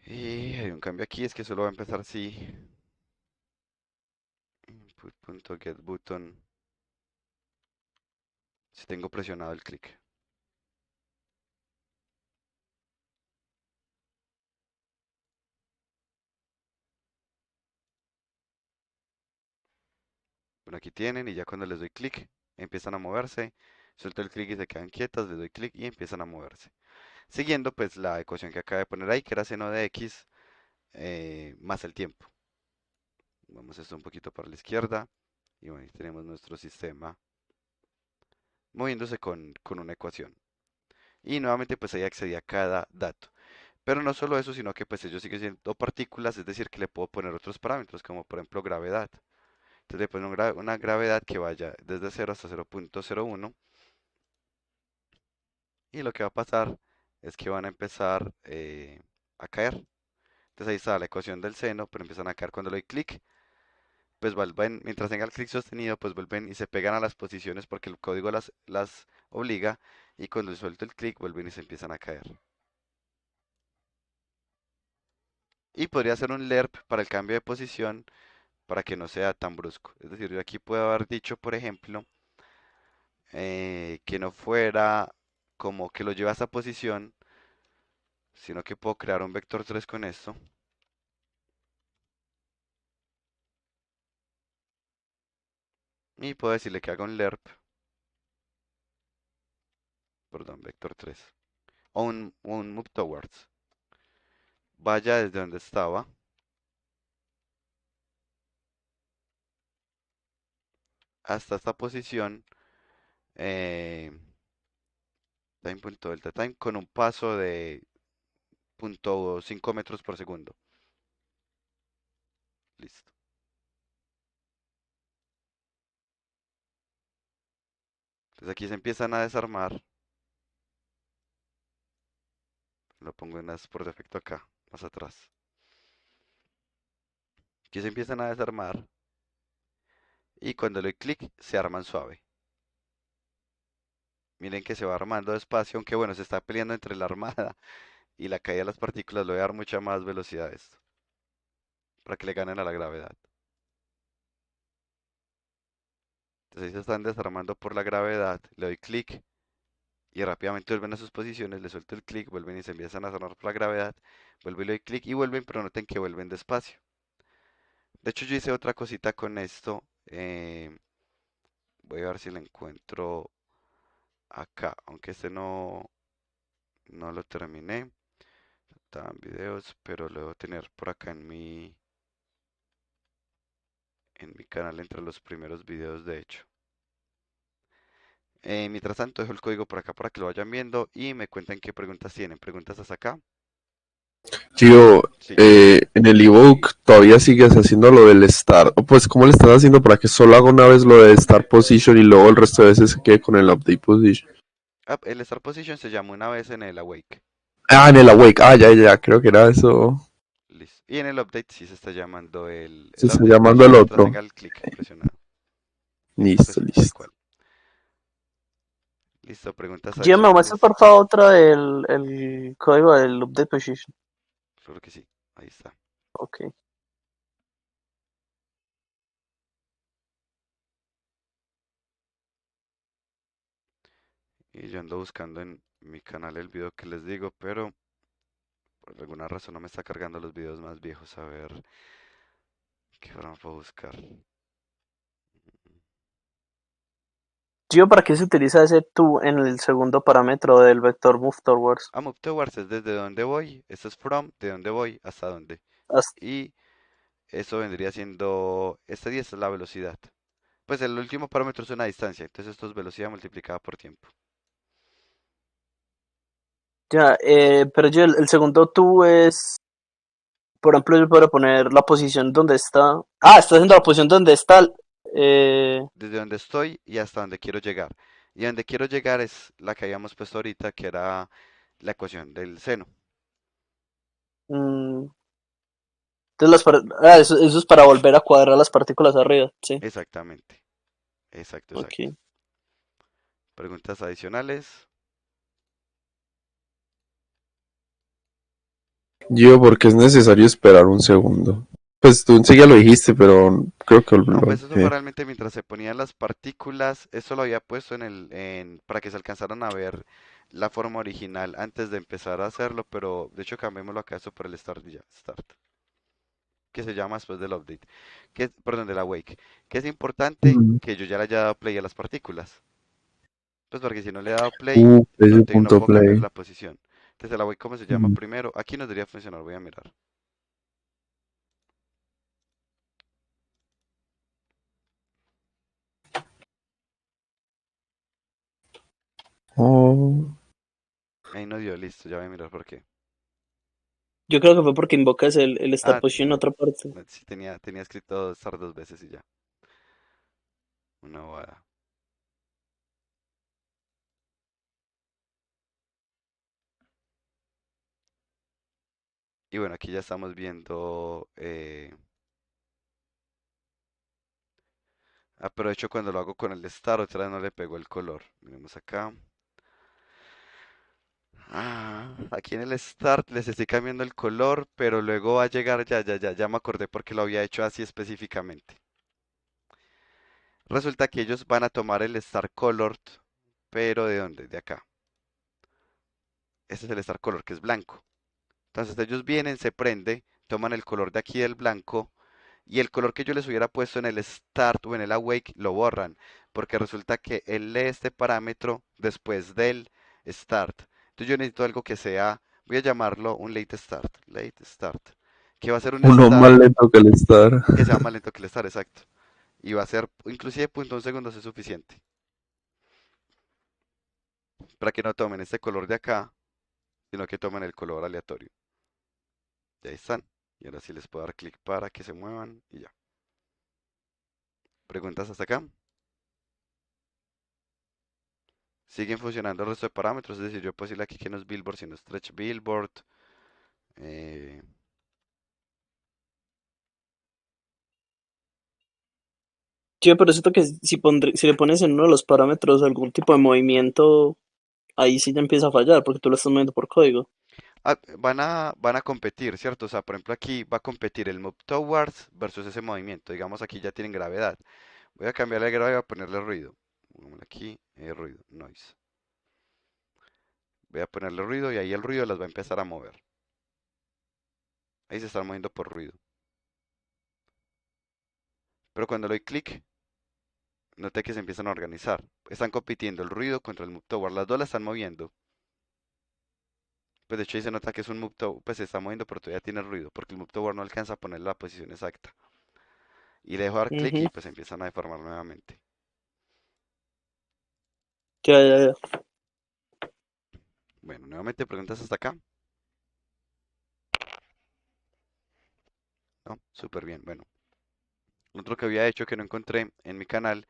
Y hay un cambio aquí, es que solo va a empezar así. Input.getButton. Si tengo presionado el clic. Bueno, aquí tienen y ya cuando les doy clic empiezan a moverse. Suelto el clic y se quedan quietas, les doy clic y empiezan a moverse. Siguiendo pues la ecuación que acabo de poner ahí, que era seno de x más el tiempo. Vamos esto un poquito para la izquierda. Y bueno, ahí tenemos nuestro sistema moviéndose con una ecuación. Y nuevamente pues ahí accedí a cada dato. Pero no solo eso, sino que pues ellos siguen siendo partículas, es decir, que le puedo poner otros parámetros, como por ejemplo gravedad. Entonces le pongo una gravedad que vaya desde 0 hasta 0.01 y lo que va a pasar es que van a empezar a caer. Entonces ahí está la ecuación del seno, pero empiezan a caer cuando le doy clic, pues vuelven, mientras tenga el clic sostenido, pues vuelven y se pegan a las posiciones porque el código las obliga y cuando suelto el clic vuelven y se empiezan a caer. Y podría hacer un lerp para el cambio de posición para que no sea tan brusco. Es decir, yo aquí puedo haber dicho, por ejemplo, que no fuera como que lo lleve a esa posición, sino que puedo crear un vector 3 con esto. Y puedo decirle que haga un lerp, perdón, vector 3 o un move towards. Vaya desde donde estaba hasta esta posición, eh, time.delta time, con un paso de 0.5 metros por segundo. Listo. Entonces aquí se empiezan a desarmar. Lo pongo en las por defecto acá, más atrás. Aquí se empiezan a desarmar y cuando le doy clic se arman suave. Miren que se va armando despacio, aunque bueno, se está peleando entre la armada y la caída de las partículas. Le voy a dar mucha más velocidad a esto, para que le ganen a la gravedad. Entonces ahí se están desarmando por la gravedad. Le doy clic y rápidamente vuelven a sus posiciones. Le suelto el clic, vuelven y se empiezan a desarmar por la gravedad. Vuelvo y le doy clic y vuelven, pero noten que vuelven despacio. De hecho, yo hice otra cosita con esto. Voy a ver si la encuentro acá, aunque este no lo terminé. Estaban videos, pero lo debo tener por acá en mi canal entre los primeros videos, de hecho. Mientras tanto, dejo el código por acá para que lo vayan viendo y me cuenten qué preguntas tienen. ¿Preguntas hasta acá? Tío, Sí. en el ebook todavía sigues haciendo lo del start. O pues, ¿cómo le estás haciendo para que solo haga una vez lo de start position y luego el resto de veces se quede con el update position? Ah, el Start Position se llamó una vez en el Awake. Ah, en el awake. Ah, ya, ya, creo que era eso. Listo. Y en el Update sí se está llamando Se el está Update llamando el Position mientras otro. tenga el clic presionado. Listo, Pues tal listo. cual. Listo, preguntas Gio, ¿me muestras adicionales. por favor otra el código del update position? Creo que sí. Ahí está. Ok. Y yo ando buscando en mi canal el video que les digo, pero por alguna razón no me está cargando los videos más viejos. A ver, ¿qué forma puedo buscar? Gio, ¿para qué se utiliza ese to en el segundo parámetro del vector move towards? Move towards es desde donde voy. Esto es from, de dónde voy hasta dónde. Hasta- Y eso vendría siendo, esta 10 es la velocidad. Pues el último parámetro es una distancia, entonces esto es velocidad multiplicada por tiempo. Ya, pero yo el segundo tú es, por ejemplo, yo puedo poner la posición donde está. Ah, está haciendo la posición donde está. Eh, Desde donde estoy y hasta donde quiero llegar. Y donde quiero llegar es la que habíamos puesto ahorita, que era la ecuación del seno. mm, entonces eso es para volver a cuadrar las partículas arriba, sí. Exactamente. Exacto, exacto. Ok. Preguntas adicionales. Yo, porque es necesario esperar un segundo. Pues tú enseguida lo dijiste, pero creo que No, lo pues eso fue olvidé. realmente mientras se ponían las partículas. Eso lo había puesto para que se alcanzaran a ver la forma original antes de empezar a hacerlo, pero de hecho cambiémoslo acá eso por el start y ya, start, que se llama después del update, perdón, del awake, que es importante Mm. que yo ya le haya dado play a las partículas, pues porque si no le he dado play, Ese no punto puedo cambiar play. la posición. Entonces el awake, ¿cómo se llama Mm. primero? Aquí nos debería funcionar, voy a mirar. Oh, Ahí no dio, listo, ya voy a mirar por qué. Yo creo que fue porque invocas el Star Ah, Position en otra parte. no, sí tenía escrito estar dos veces y ya, una bobada. Y bueno, aquí ya estamos viendo, aprovecho cuando lo hago con el Star, otra vez no le pego el color. Miremos acá. Aquí en el Start les estoy cambiando el color, pero luego va a llegar, ya me acordé porque lo había hecho así específicamente. Resulta que ellos van a tomar el Star Colored, pero ¿de dónde? De acá. Este es el Star Color, que es blanco. Entonces ellos vienen, se prende, toman el color de aquí del blanco y el color que yo les hubiera puesto en el start o en el awake lo borran, porque resulta que él lee este parámetro después del start. Entonces yo necesito algo que sea, voy a llamarlo un late start, que va a ser un uno start más lento que el estar. que sea más lento que el start, exacto. Y va a ser, inclusive punto un segundo es suficiente, para que no tomen este color de acá, sino que tomen el color aleatorio. Y ahí están. Y ahora sí les puedo dar clic para que se muevan y ya. ¿Preguntas hasta acá? Siguen funcionando el resto de parámetros, es decir, yo puedo decirle aquí que no es billboard, sino stretch billboard. eh, Sí, pero siento que si le pones en uno de los parámetros algún tipo de movimiento, ahí sí ya empieza a fallar, porque tú lo estás moviendo por código. van a competir, ¿cierto? O sea, por ejemplo, aquí va a competir el move towards versus ese movimiento. Digamos, aquí ya tienen gravedad. Voy a cambiarle el grado y voy a ponerle ruido. Pongámosle aquí, ruido, noise. Voy a ponerle ruido y ahí el ruido las va a empezar a mover. Ahí se están moviendo por ruido. Pero cuando le doy clic, noté que se empiezan a organizar. Están compitiendo el ruido contra el move toward. Las dos la están moviendo. Pues de hecho ahí se nota que es un move toward, pues se está moviendo, pero todavía tiene ruido, porque el move toward no alcanza a poner la posición exacta. Y le dejo dar clic y Ujú. pues empiezan a deformar nuevamente. Ya, ya, ya. Bueno, nuevamente preguntas hasta acá. No, súper bien. Bueno, otro que había hecho que no encontré en mi canal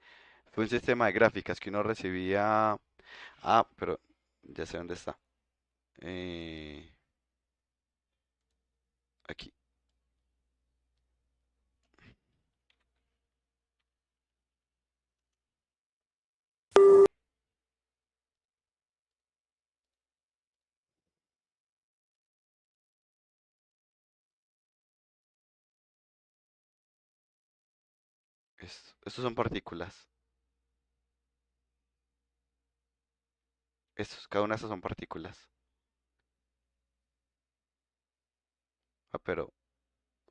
fue un sistema de gráficas que uno recibía. Ah, pero ya sé dónde está. Eh, aquí. Estos son partículas. Cada una de estas son partículas. Ah, pero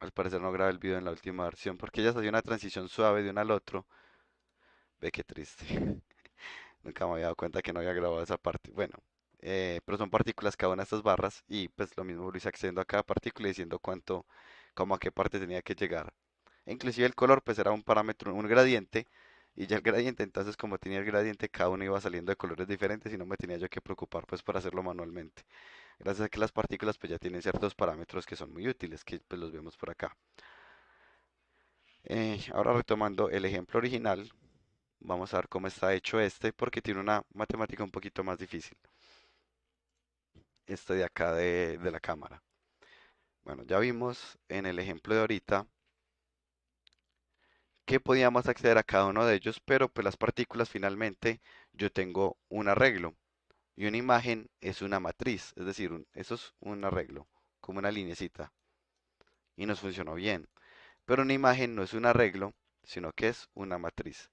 al parecer no grabé el video en la última versión porque ya hacía una transición suave de uno al otro. Ve qué triste. Nunca me había dado cuenta que no había grabado esa parte. Bueno, pero son partículas cada una de estas barras y pues lo mismo lo hice accediendo a cada partícula y diciendo como a qué parte tenía que llegar. E inclusive el color pues era un parámetro, un gradiente y ya el gradiente, entonces como tenía el gradiente cada uno iba saliendo de colores diferentes y no me tenía yo que preocupar pues por hacerlo manualmente. Gracias a que las partículas pues ya tienen ciertos parámetros que son muy útiles, que pues los vemos por acá. Ahora retomando el ejemplo original, vamos a ver cómo está hecho este, porque tiene una matemática un poquito más difícil. Este de acá de la cámara. Bueno, ya vimos en el ejemplo de ahorita que podíamos acceder a cada uno de ellos, pero pues las partículas finalmente yo tengo un arreglo y una imagen es una matriz, es decir, eso es un arreglo, como una linecita y nos funcionó bien. Pero una imagen no es un arreglo, sino que es una matriz.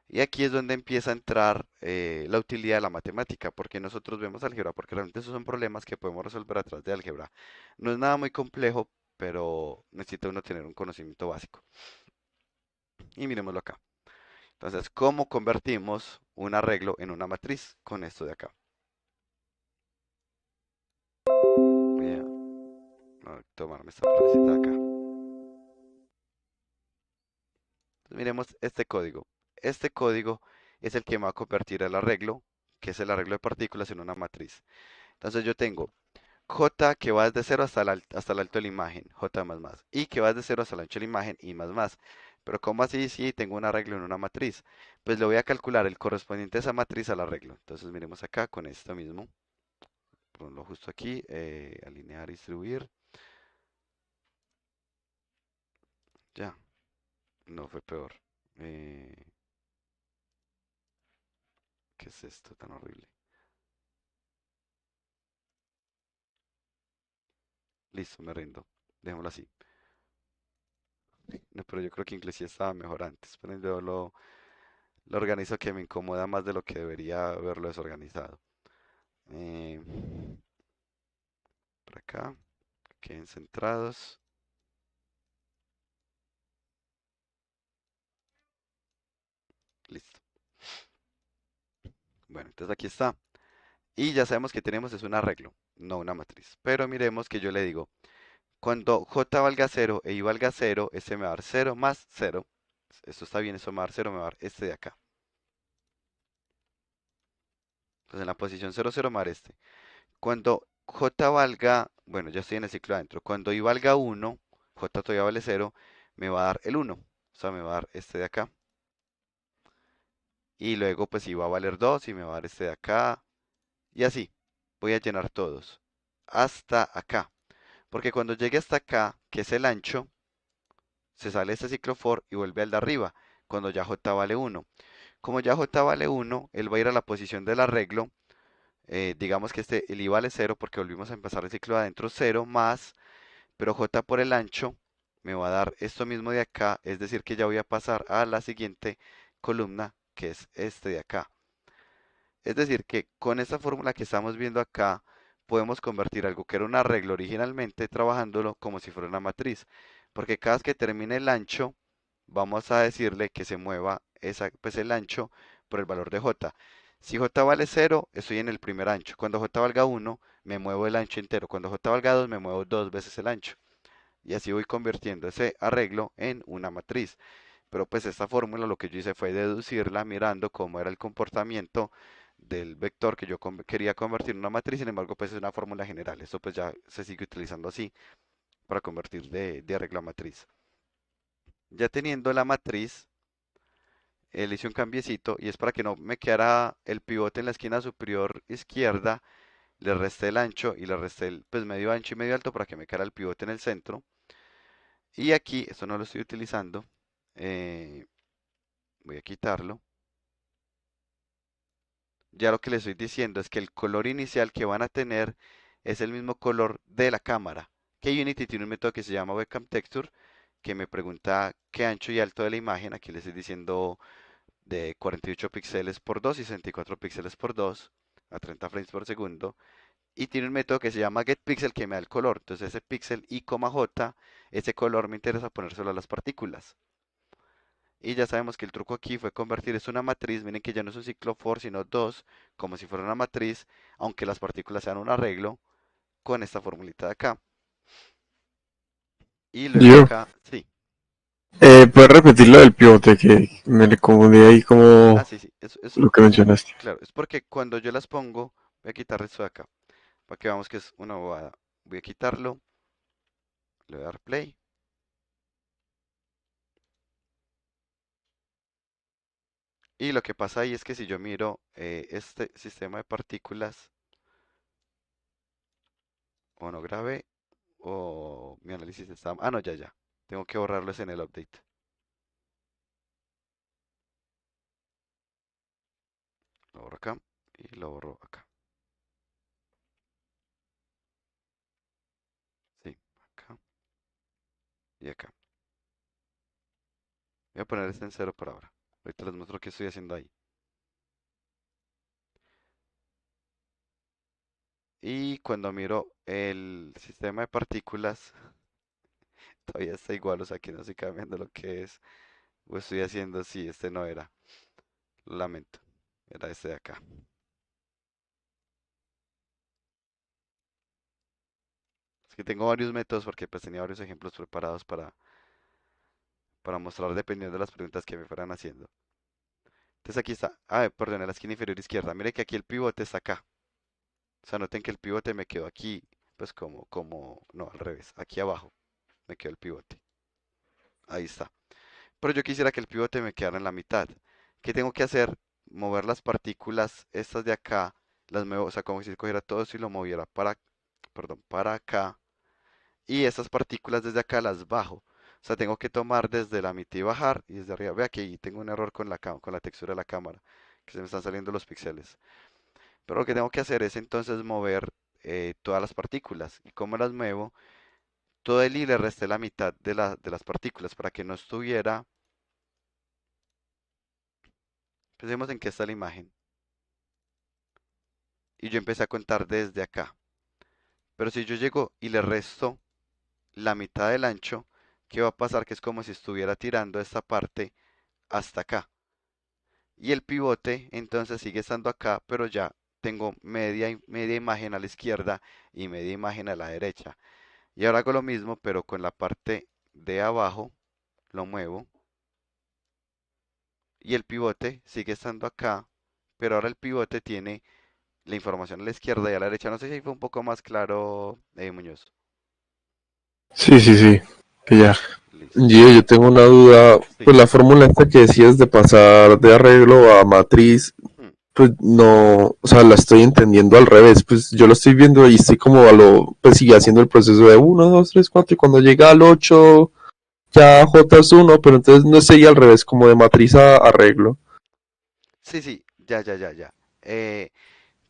Y aquí es donde empieza a entrar la utilidad de la matemática, porque nosotros vemos álgebra, porque realmente esos son problemas que podemos resolver a través de álgebra. No es nada muy complejo, pero necesita uno tener un conocimiento básico. Y miremoslo acá. Entonces, ¿cómo convertimos un arreglo en una matriz? Con esto de acá. Voy a tomarme esta partecita de acá. Entonces, miremos este código. Este código es el que me va a convertir el arreglo, que es el arreglo de partículas, en una matriz. Entonces yo tengo J que va desde 0 hasta el alto de la imagen, J más más, y que va desde 0 hasta el ancho de la imagen, y más más. Pero ¿cómo así si tengo un arreglo en una matriz? Pues le voy a calcular el correspondiente a esa matriz al arreglo. Entonces miremos acá con esto mismo. Ponlo justo aquí, alinear, distribuir. Ya, no fue peor. Eh, ¿Qué es esto tan horrible? Listo, me rindo. Dejémoslo así. No, pero yo creo que inclusive estaba mejor antes. Pero yo lo organizo que me incomoda más de lo que debería haberlo desorganizado. Eh, por acá, que queden centrados. Listo. Bueno, entonces aquí está. Y ya sabemos que tenemos es un arreglo, no una matriz. Pero miremos que yo le digo, cuando j valga 0 e i valga 0, este me va a dar 0 más 0. Esto está bien, eso me va a dar 0, me va a dar este de acá. Entonces en la posición 0, 0 me va a dar este. Cuando j valga, bueno, ya estoy en el ciclo adentro. Cuando i valga 1, j todavía vale 0, me va a dar el 1. O sea, me va a dar este de acá. Y luego pues i va a valer 2 y me va a dar este de acá. Y así, voy a llenar todos. Hasta acá. Porque cuando llegue hasta acá, que es el ancho, se sale este ciclo for y vuelve al de arriba, cuando ya j vale 1. Como ya j vale 1, él va a ir a la posición del arreglo. Digamos que el i vale 0 porque volvimos a empezar el ciclo de adentro 0 más, pero j por el ancho me va a dar esto mismo de acá, es decir que ya voy a pasar a la siguiente columna, que es este de acá. Es decir, que con esta fórmula que estamos viendo acá, podemos convertir algo que era un arreglo originalmente, trabajándolo como si fuera una matriz. Porque cada vez que termine el ancho, vamos a decirle que se mueva pues el ancho por el valor de j. Si j vale 0, estoy en el primer ancho. Cuando j valga 1, me muevo el ancho entero. Cuando j valga 2, me muevo dos veces el ancho. Y así voy convirtiendo ese arreglo en una matriz. Pero pues esta fórmula lo que yo hice fue deducirla mirando cómo era el comportamiento del vector que yo quería convertir en una matriz. Sin embargo, pues es una fórmula general. Esto pues ya se sigue utilizando así para convertir de arreglo a matriz. Ya teniendo la matriz, le hice un cambiecito y es para que no me quedara el pivote en la esquina superior izquierda. Le resté el ancho y le resté el pues medio ancho y medio alto para que me quedara el pivote en el centro. Y aquí, esto no lo estoy utilizando. eh, Voy a quitarlo. Ya lo que les estoy diciendo es que el color inicial que van a tener es el mismo color de la cámara. Que Unity tiene un método que se llama Webcam Texture, que me pregunta qué ancho y alto de la imagen. Aquí les estoy diciendo de 48 píxeles por 2 y 64 píxeles por 2 a 30 frames por segundo. Y tiene un método que se llama getPixel que me da el color. Entonces ese píxel i, j, ese color me interesa ponérselo a las partículas. Y ya sabemos que el truco aquí fue convertir esto en una matriz. Miren que ya no es un ciclo for, sino dos, como si fuera una matriz, aunque las partículas sean un arreglo, con esta formulita de acá. Y luego Yo, acá, sí. ¿puedes repetir lo del pivote que me le confundí ahí como Sí, sí. lo que mencionaste? Claro, es porque cuando yo las pongo, voy a quitar esto de acá. para que veamos que es una bobada. Voy a quitarlo, le voy a dar play. Y lo que pasa ahí es que si yo miro este sistema de partículas, o no grabé, o mi análisis está... Ah, no, ya. Tengo que borrarlos en el update. Lo borro acá y lo borro acá. Sí, acá y acá. Voy a poner este en cero por ahora. Ahorita les muestro qué estoy haciendo ahí. Y cuando miro el sistema de partículas, todavía está igual, o sea que no estoy cambiando lo que es. O estoy haciendo, sí, este no era. Lo lamento. Era este de acá. Es que tengo varios métodos porque pues tenía varios ejemplos preparados para mostrar dependiendo de las preguntas que me fueran haciendo. Entonces aquí está. Ah, perdón, en la esquina inferior izquierda. Mire que aquí el pivote está acá. O sea, noten que el pivote me quedó aquí, pues no, al revés. Aquí abajo me quedó el pivote. Ahí está. Pero yo quisiera que el pivote me quedara en la mitad. ¿Qué tengo que hacer? Mover las partículas, estas de acá, las muevo, o sea, como si cogiera todo esto y lo moviera para acá. Y estas partículas desde acá las bajo. O sea, tengo que tomar desde la mitad y bajar y desde arriba. Vea que ahí tengo un error con la textura de la cámara, que se me están saliendo los píxeles. Pero lo que tengo que hacer es entonces mover todas las partículas. ¿Y cómo las muevo? Todo el y le resté la mitad de las partículas para que no estuviera. Pensemos en que está la imagen. Y yo empecé a contar desde acá. Pero si yo llego y le resto la mitad del ancho, ¿qué va a pasar? Que es como si estuviera tirando esta parte hasta acá. Y el pivote entonces sigue estando acá, pero ya tengo media imagen a la izquierda y media imagen a la derecha. Y ahora hago lo mismo, pero con la parte de abajo, lo muevo. Y el pivote sigue estando acá, pero ahora el pivote tiene la información a la izquierda y a la derecha. No sé si ahí fue un poco más claro, Muñoz. Sí, sí, sí. Que ya. Listo. Gio, yo tengo una duda. Sí. Pues la fórmula esta que decías de pasar de arreglo a matriz, Hmm. pues no, o sea, la estoy entendiendo al revés. Pues yo lo estoy viendo y estoy como pues sigue haciendo el proceso de uno 2 3 4 y cuando llega al 8 ya J es 1, pero entonces no sería al revés, como de matriz a arreglo. Sí, ya. Eh,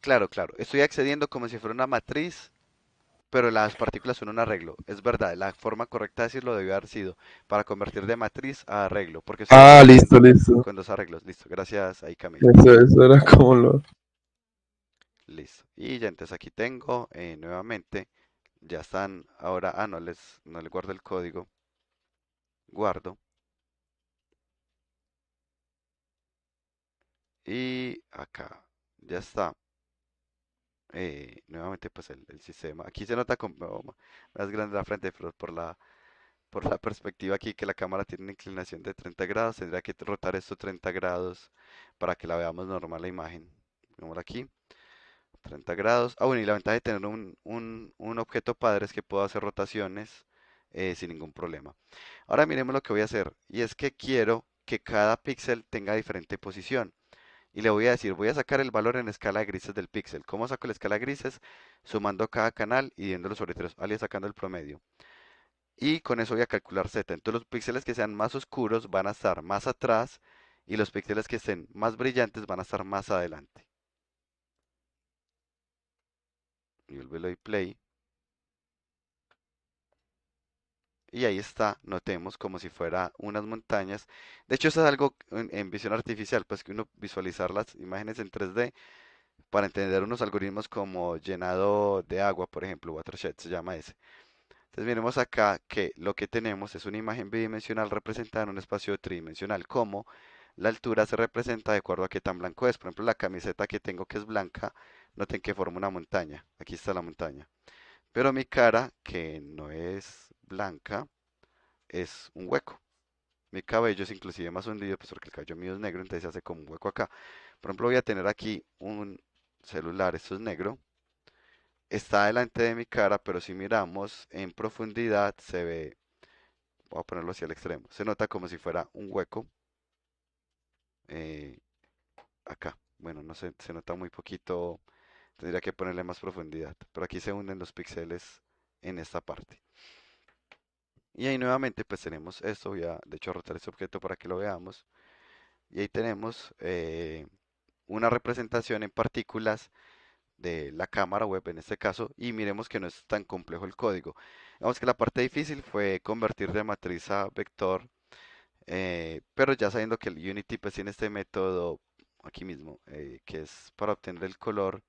claro. Estoy accediendo como si fuera una matriz, pero las partículas son un arreglo. Es verdad, la forma correcta de decirlo debió haber sido para convertir de matriz a arreglo, porque estoy Ah, listo, accediendo listo. con dos arreglos. Listo, gracias ahí Camilo. Eso era como lo... Listo. Y ya entonces aquí tengo nuevamente, ya están ahora, no les guardo el código, guardo. Y acá ya está. Nuevamente pues el sistema. Aquí se nota más grande la frente, pero por la perspectiva aquí que la cámara tiene una inclinación de 30 grados, tendría que rotar esto 30 grados para que la veamos normal la imagen. Pongámosla aquí, 30 grados. Ah, bueno, y la ventaja de tener un objeto padre es que puedo hacer rotaciones sin ningún problema. Ahora miremos lo que voy a hacer, y es que quiero que cada píxel tenga diferente posición. Y le voy a decir, voy a sacar el valor en escala de grises del píxel. ¿Cómo saco la escala de grises? Sumando cada canal y dividiéndolo sobre 3, alias sacando el promedio. Y con eso voy a calcular Z. Entonces los píxeles que sean más oscuros van a estar más atrás y los píxeles que estén más brillantes van a estar más adelante. Y vuelvo y le doy play. Y ahí está, notemos como si fuera unas montañas. De hecho, eso es algo en visión artificial, pues que uno visualizar las imágenes en 3D para entender unos algoritmos como llenado de agua, por ejemplo, watershed se llama ese. Entonces miremos acá que lo que tenemos es una imagen bidimensional representada en un espacio tridimensional, como la altura se representa de acuerdo a qué tan blanco es. Por ejemplo, la camiseta que tengo que es blanca, noten que forma una montaña. Aquí está la montaña. Pero mi cara, que no es blanca, es un hueco. Mi cabello es inclusive más hundido, pues porque el cabello mío es negro, entonces se hace como un hueco acá. Por ejemplo, voy a tener aquí un celular, esto es negro. está delante de mi cara, pero si miramos en profundidad se ve, voy a ponerlo hacia el extremo, se nota como si fuera un hueco eh, acá. Bueno, no sé, se nota muy poquito, tendría que ponerle más profundidad, pero aquí se hunden los píxeles en esta parte. Y ahí nuevamente pues tenemos esto, voy a de hecho rotar este objeto para que lo veamos. Y ahí tenemos una representación en partículas de la cámara web en este caso y miremos que no es tan complejo el código. Vamos que la parte difícil fue convertir de matriz a vector, pero ya sabiendo que el Unity pues tiene este método aquí mismo que es para obtener el color,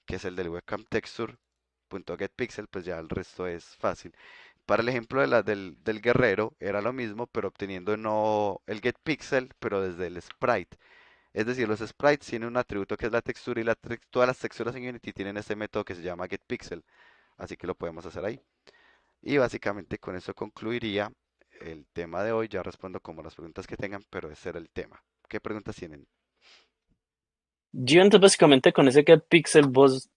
que es el del webcam texture.getPixel, pues ya el resto es fácil. Para el ejemplo del guerrero era lo mismo, pero obteniendo no el getPixel, pero desde el sprite. Es decir, los sprites tienen un atributo que es la textura y todas las texturas en Unity tienen este método que se llama getPixel. Así que lo podemos hacer ahí. Y básicamente con eso concluiría el tema de hoy. Ya respondo como las preguntas que tengan, pero ese era el tema. ¿Qué preguntas tienen? Yo entonces básicamente con ese get pixel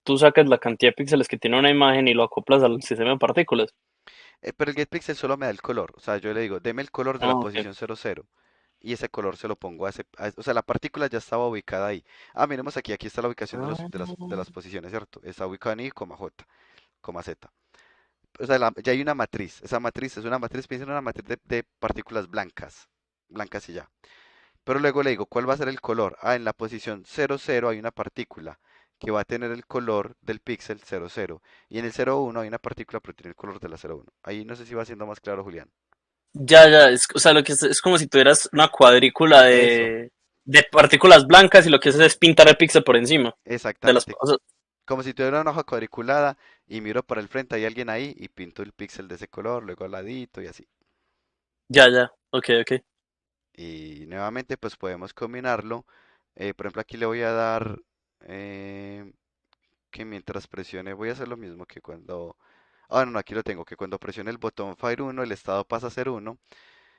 tú sacas la cantidad de píxeles que tiene una imagen y lo acoplas al sistema de partículas. Pero el getPixel solo me da el color. O sea, yo le digo, deme el color de la Ah, ok. posición 00. Y ese color se lo pongo o sea, la partícula ya estaba ubicada ahí. Ah, miremos aquí, aquí está la ubicación de las posiciones, ¿cierto? Está ubicada en I, J, Z. O sea, ya hay una matriz. Esa matriz es una matriz, piensen en una matriz de partículas blancas. Blancas y ya. Pero luego le digo, ¿cuál va a ser el color? Ah, en la posición 00 hay una partícula que va a tener el color del píxel 00. Y en el 01 hay una partícula pero tiene el color de la 01. Ahí no sé si va siendo más claro, Julián. Ya, ya, o sea, lo que es como si tuvieras una cuadrícula Eso, de partículas blancas y lo que haces es pintar el píxel por encima de las exactamente. cosas. Como si tuviera una hoja cuadriculada y miro para el frente, hay alguien ahí y pinto el píxel de ese color, luego al ladito y así. Ya, ya, ok, ok. Y nuevamente pues podemos combinarlo. Por ejemplo, aquí le voy a dar eh, que mientras presione, voy a hacer lo mismo que cuando... Ah, no, no, aquí lo tengo, que cuando presione el botón Fire 1 el estado pasa a ser 1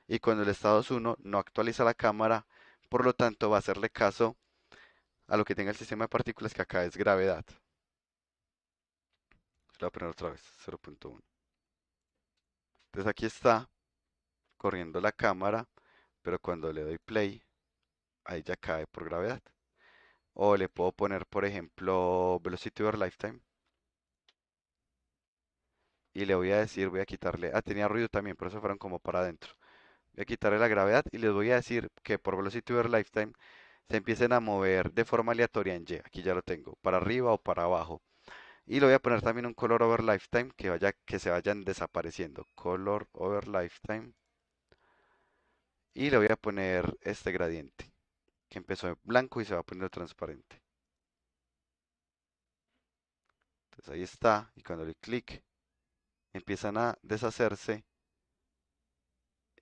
y cuando el estado es 1 no actualiza la cámara, por lo tanto va a hacerle caso a lo que tenga el sistema de partículas que acá es gravedad. Lo voy a poner otra vez, 0.1. Entonces aquí está corriendo la cámara, pero cuando le doy play, ahí ya cae por gravedad. O le puedo poner, por ejemplo, Velocity over Lifetime. Y le voy a decir, voy a quitarle, tenía ruido también, por eso fueron como para adentro. Voy a quitarle la gravedad y les voy a decir que por Velocity over Lifetime se empiecen a mover de forma aleatoria en Y. Aquí ya lo tengo, para arriba o para abajo. Y le voy a poner también un color over lifetime que se vayan desapareciendo. Color over lifetime. Y le voy a poner este gradiente, que empezó en blanco y se va poniendo transparente. Entonces ahí está. Y cuando le clic, empiezan a deshacerse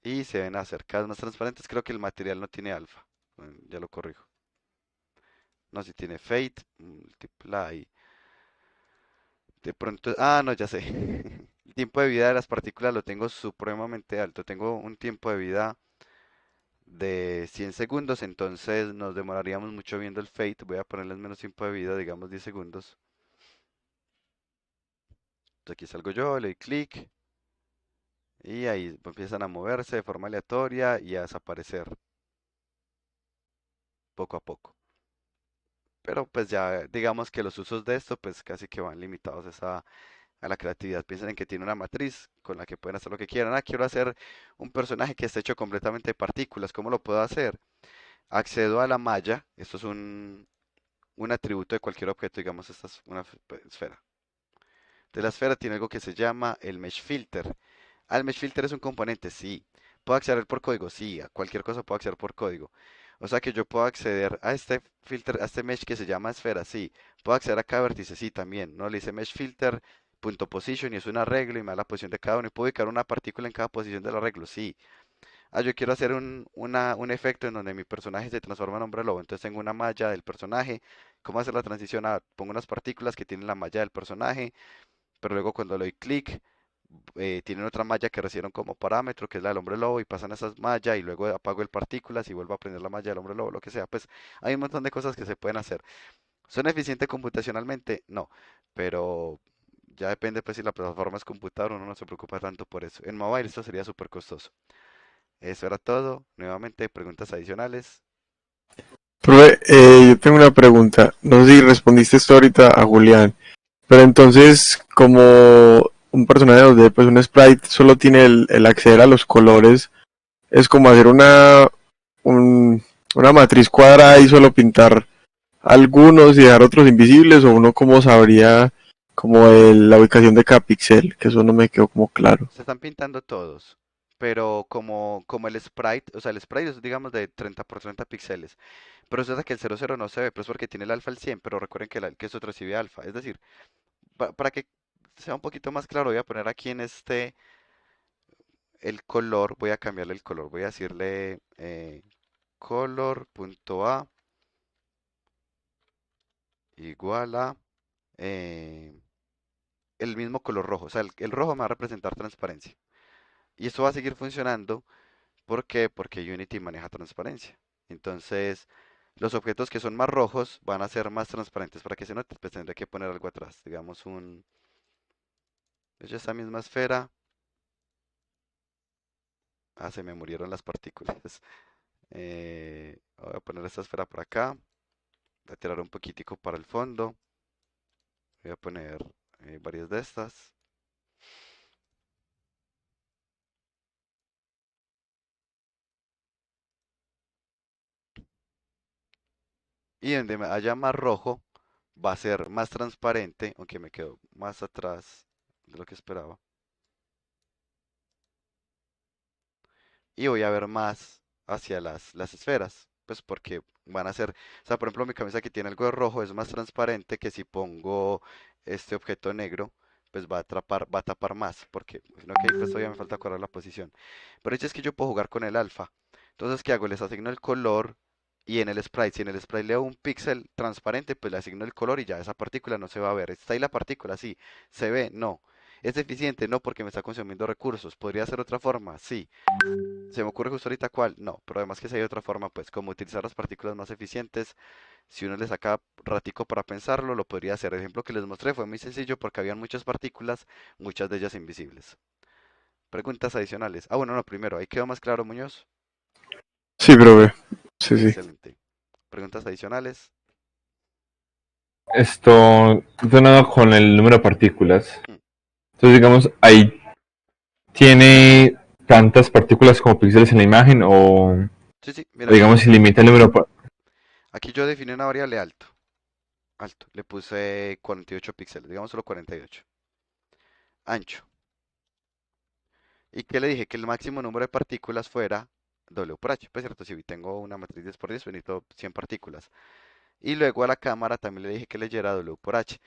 y se ven a hacer cada vez más transparentes. Creo que el material no tiene alfa. Bueno, ya lo corrijo. No, si tiene fade, multiply. De pronto, no, ya sé. El tiempo de vida de las partículas lo tengo supremamente alto. Tengo un tiempo de vida de 100 segundos, entonces nos demoraríamos mucho viendo el fade. Voy a ponerles menos tiempo de vida, digamos 10 segundos. Entonces aquí salgo yo, le doy clic y ahí empiezan a moverse de forma aleatoria y a desaparecer poco a poco. Pero pues ya digamos que los usos de esto pues casi que van limitados a la creatividad. Piensen en que tiene una matriz con la que pueden hacer lo que quieran. Quiero hacer un personaje que esté hecho completamente de partículas. ¿Cómo lo puedo hacer? Accedo a la malla. Esto es un atributo de cualquier objeto. Digamos, esta es una esfera. De la esfera tiene algo que se llama el mesh filter. ¿Al mesh filter es un componente? Sí. ¿Puedo acceder por código? Sí. A cualquier cosa puedo acceder por código. O sea que yo puedo acceder a este filter, a este mesh que se llama esfera, sí. Puedo acceder a cada vértice, sí, también. ¿No? Le dice mesh filter, punto position y es un arreglo y me da la posición de cada uno. Y puedo ubicar una partícula en cada posición del arreglo, sí. Yo quiero hacer un efecto en donde mi personaje se transforma en hombre lobo. Entonces tengo una malla del personaje. ¿Cómo hacer la transición? Pongo unas partículas que tienen la malla del personaje, pero luego cuando le doy clic, tienen otra malla que recibieron como parámetro, que es la del hombre lobo, y pasan esas mallas y luego apago el partículas y vuelvo a prender la malla del hombre lobo, lo que sea. Pues hay un montón de cosas que se pueden hacer. ¿Son eficientes computacionalmente? No, pero ya depende pues si la plataforma es computador, uno no se preocupa tanto por eso. En mobile esto sería súper costoso. Eso era todo. Nuevamente, preguntas adicionales. Profe, yo tengo una pregunta. No sé si respondiste esto ahorita a Julián, pero entonces, como un personaje donde pues un sprite solo tiene el acceder a los colores, es como hacer un- una matriz cuadrada y solo pintar algunos y dejar otros invisibles, o uno cómo sabría como la ubicación de cada píxel, que eso no me quedó como claro. Se están pintando todos, pero como el sprite, o sea, el sprite es digamos de 30 por 30 píxeles, pero eso es que el 00 no se ve, pero es porque tiene el alfa al 100, pero recuerden que eso recibe alfa, es decir, para que sea un poquito más claro, voy a poner aquí en este el color, voy a cambiarle el color, voy a decirle color.a igual a eh, el mismo color rojo, o sea, el rojo me va a representar transparencia. Y esto va a seguir funcionando. ¿Por qué? Porque Unity maneja transparencia. Entonces, los objetos que son más rojos van a ser más transparentes. Para que se note, pues tendré que poner algo atrás. Digamos pues, esta misma esfera. Ah, se me murieron las partículas. Voy a poner esta esfera por acá. Voy a tirar un poquitico para el fondo. Voy a poner varias de estas. Y donde haya más rojo, va a ser más transparente, aunque me quedo más atrás de lo que esperaba. Y voy a ver más hacia las esferas, pues porque van a ser, o sea, por ejemplo, mi camisa que tiene algo de rojo es más transparente que si pongo este objeto negro, pues va a tapar más, porque, sino que ahí pues todavía me falta correr la posición. Pero es que yo puedo jugar con el alfa. Entonces, ¿qué hago? Les asigno el color y en el sprite, si en el sprite leo un píxel transparente, pues le asigno el color y ya esa partícula no se va a ver. Está ahí la partícula, sí. ¿Se ve? No. ¿Es eficiente? No, porque me está consumiendo recursos. ¿Podría ser otra forma? Sí. Se me ocurre justo ahorita cuál, no, pero además que si hay otra forma, pues como utilizar las partículas más eficientes, si uno le saca ratico para pensarlo, lo podría hacer. El ejemplo que les mostré fue muy sencillo porque habían muchas partículas, muchas de ellas invisibles. Preguntas adicionales. Ah, bueno, no, primero, ahí quedó más claro, Muñoz. Sí, profe. Sí, sí. Excelente. Preguntas adicionales. Esto, de nada con el número de partículas. Hmm, Entonces, digamos, ahí tiene tantas partículas como píxeles en la imagen Sí, sí, o mira, aquí digamos, yo, si limita el número de aquí yo definí una variable alto. Alto. Le puse 48 píxeles, digamos solo 48. Ancho. ¿Y qué le dije? Que el máximo número de partículas fuera W por H. Pues cierto, si tengo una matriz 10 por 10, pues necesito 100 partículas. Y luego a la cámara también le dije que leyera W por H.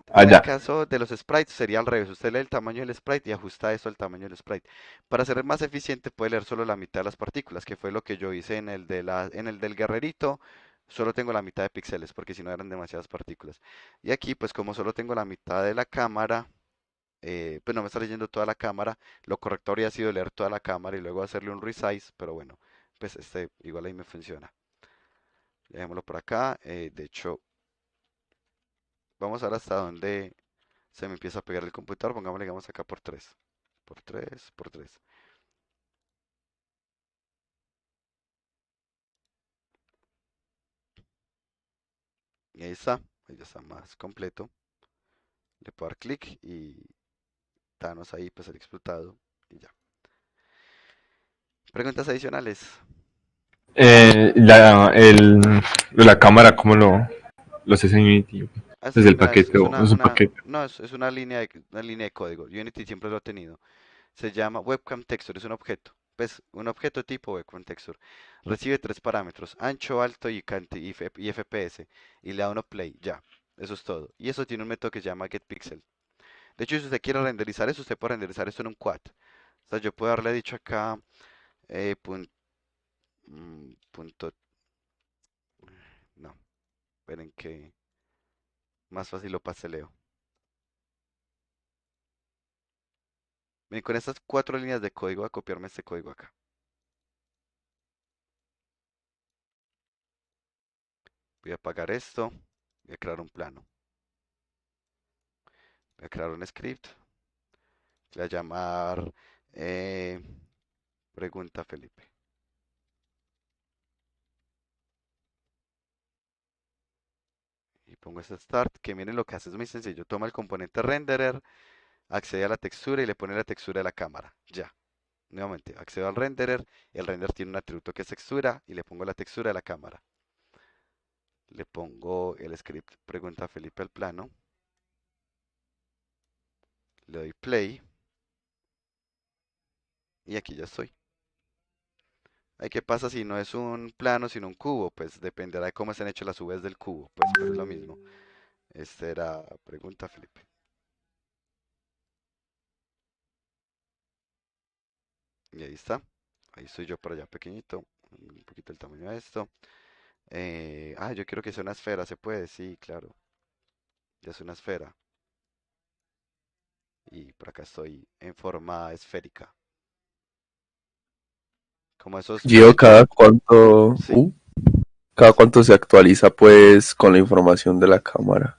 En el allá. caso de los sprites sería al revés. Usted lee el tamaño del sprite y ajusta eso al tamaño del sprite. Para ser más eficiente puede leer solo la mitad de las partículas, que fue lo que yo hice en el del guerrerito. Solo tengo la mitad de píxeles porque si no eran demasiadas partículas. Y aquí pues como solo tengo la mitad de la cámara, pues no me está leyendo toda la cámara. Lo correcto habría sido leer toda la cámara y luego hacerle un resize, pero bueno, pues este igual ahí me funciona. Dejémoslo por acá. De hecho, vamos a ver hasta dónde se me empieza a pegar el computador. Pongámosle, digamos, acá por 3. Por 3, por 3. Y ahí ya está más completo. Le puedo dar clic y danos ahí, pues el explotado y ya. Preguntas adicionales. La cámara, ¿cómo lo haces en Unity? Desde el Mira, es, paquete es o es un paquete. no, es una línea de código. Unity siempre lo ha tenido. Se llama webcam texture, es un objeto. Pues un objeto tipo webcam texture. Recibe tres parámetros, ancho, alto y FPS. Y le da uno play, ya. Eso es todo. Y eso tiene un método que se llama getPixel. De hecho, si usted quiere renderizar eso, usted puede renderizar esto en un quad. O sea, yo puedo haberle dicho acá punto, no, esperen que más fácil lo pasteleo. Miren, con estas cuatro líneas de código voy a copiarme este código acá. Voy a apagar esto. Voy a crear un plano. Voy a crear un script. Le voy a llamar eh, pregunta Felipe. Y pongo este start, que miren lo que hace, es muy sencillo. Toma el componente renderer, accede a la textura y le pone la textura de la cámara. Ya. Nuevamente, accedo al renderer. El render tiene un atributo que es textura y le pongo la textura de la cámara. Le pongo el script pregunta Felipe al plano. Le doy play. Y aquí ya estoy. Ahí, ¿qué pasa si no es un plano, sino un cubo? Pues dependerá de cómo estén hechas las UVs del cubo. Pues, pero es lo mismo. Esta era pregunta Felipe. Y ahí está. Ahí estoy yo por allá pequeñito. Un poquito el tamaño de esto. Yo quiero que sea una esfera. ¿Se puede? Sí, claro. Ya es una esfera. Y por acá estoy en forma esférica. Como esos Gio, proyectos. Sí. cada cuánto se actualiza pues con la información de la cámara.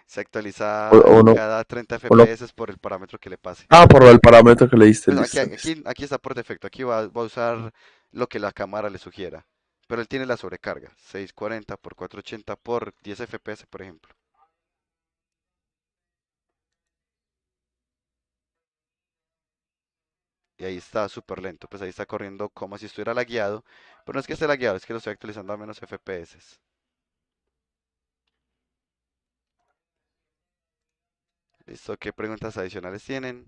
Se O, actualiza o no, cada 30 o no. FPS por el parámetro que le pase. Por el parámetro que le diste, Pues aquí, listo, listo. aquí está por defecto. Aquí va a usar lo que la cámara le sugiera. Pero él tiene la sobrecarga. 640 por 480 por 10 FPS, por ejemplo. Y ahí está súper lento. Pues ahí está corriendo como si estuviera lagueado. Pero no es que esté lagueado, es que lo estoy actualizando a menos FPS. ¿Listo? ¿Qué preguntas adicionales tienen?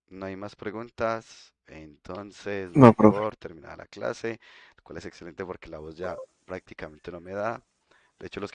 No hay más preguntas. Entonces doy No, profe. por terminada la clase, lo cual es excelente porque la voz ya prácticamente no me da. De hecho, los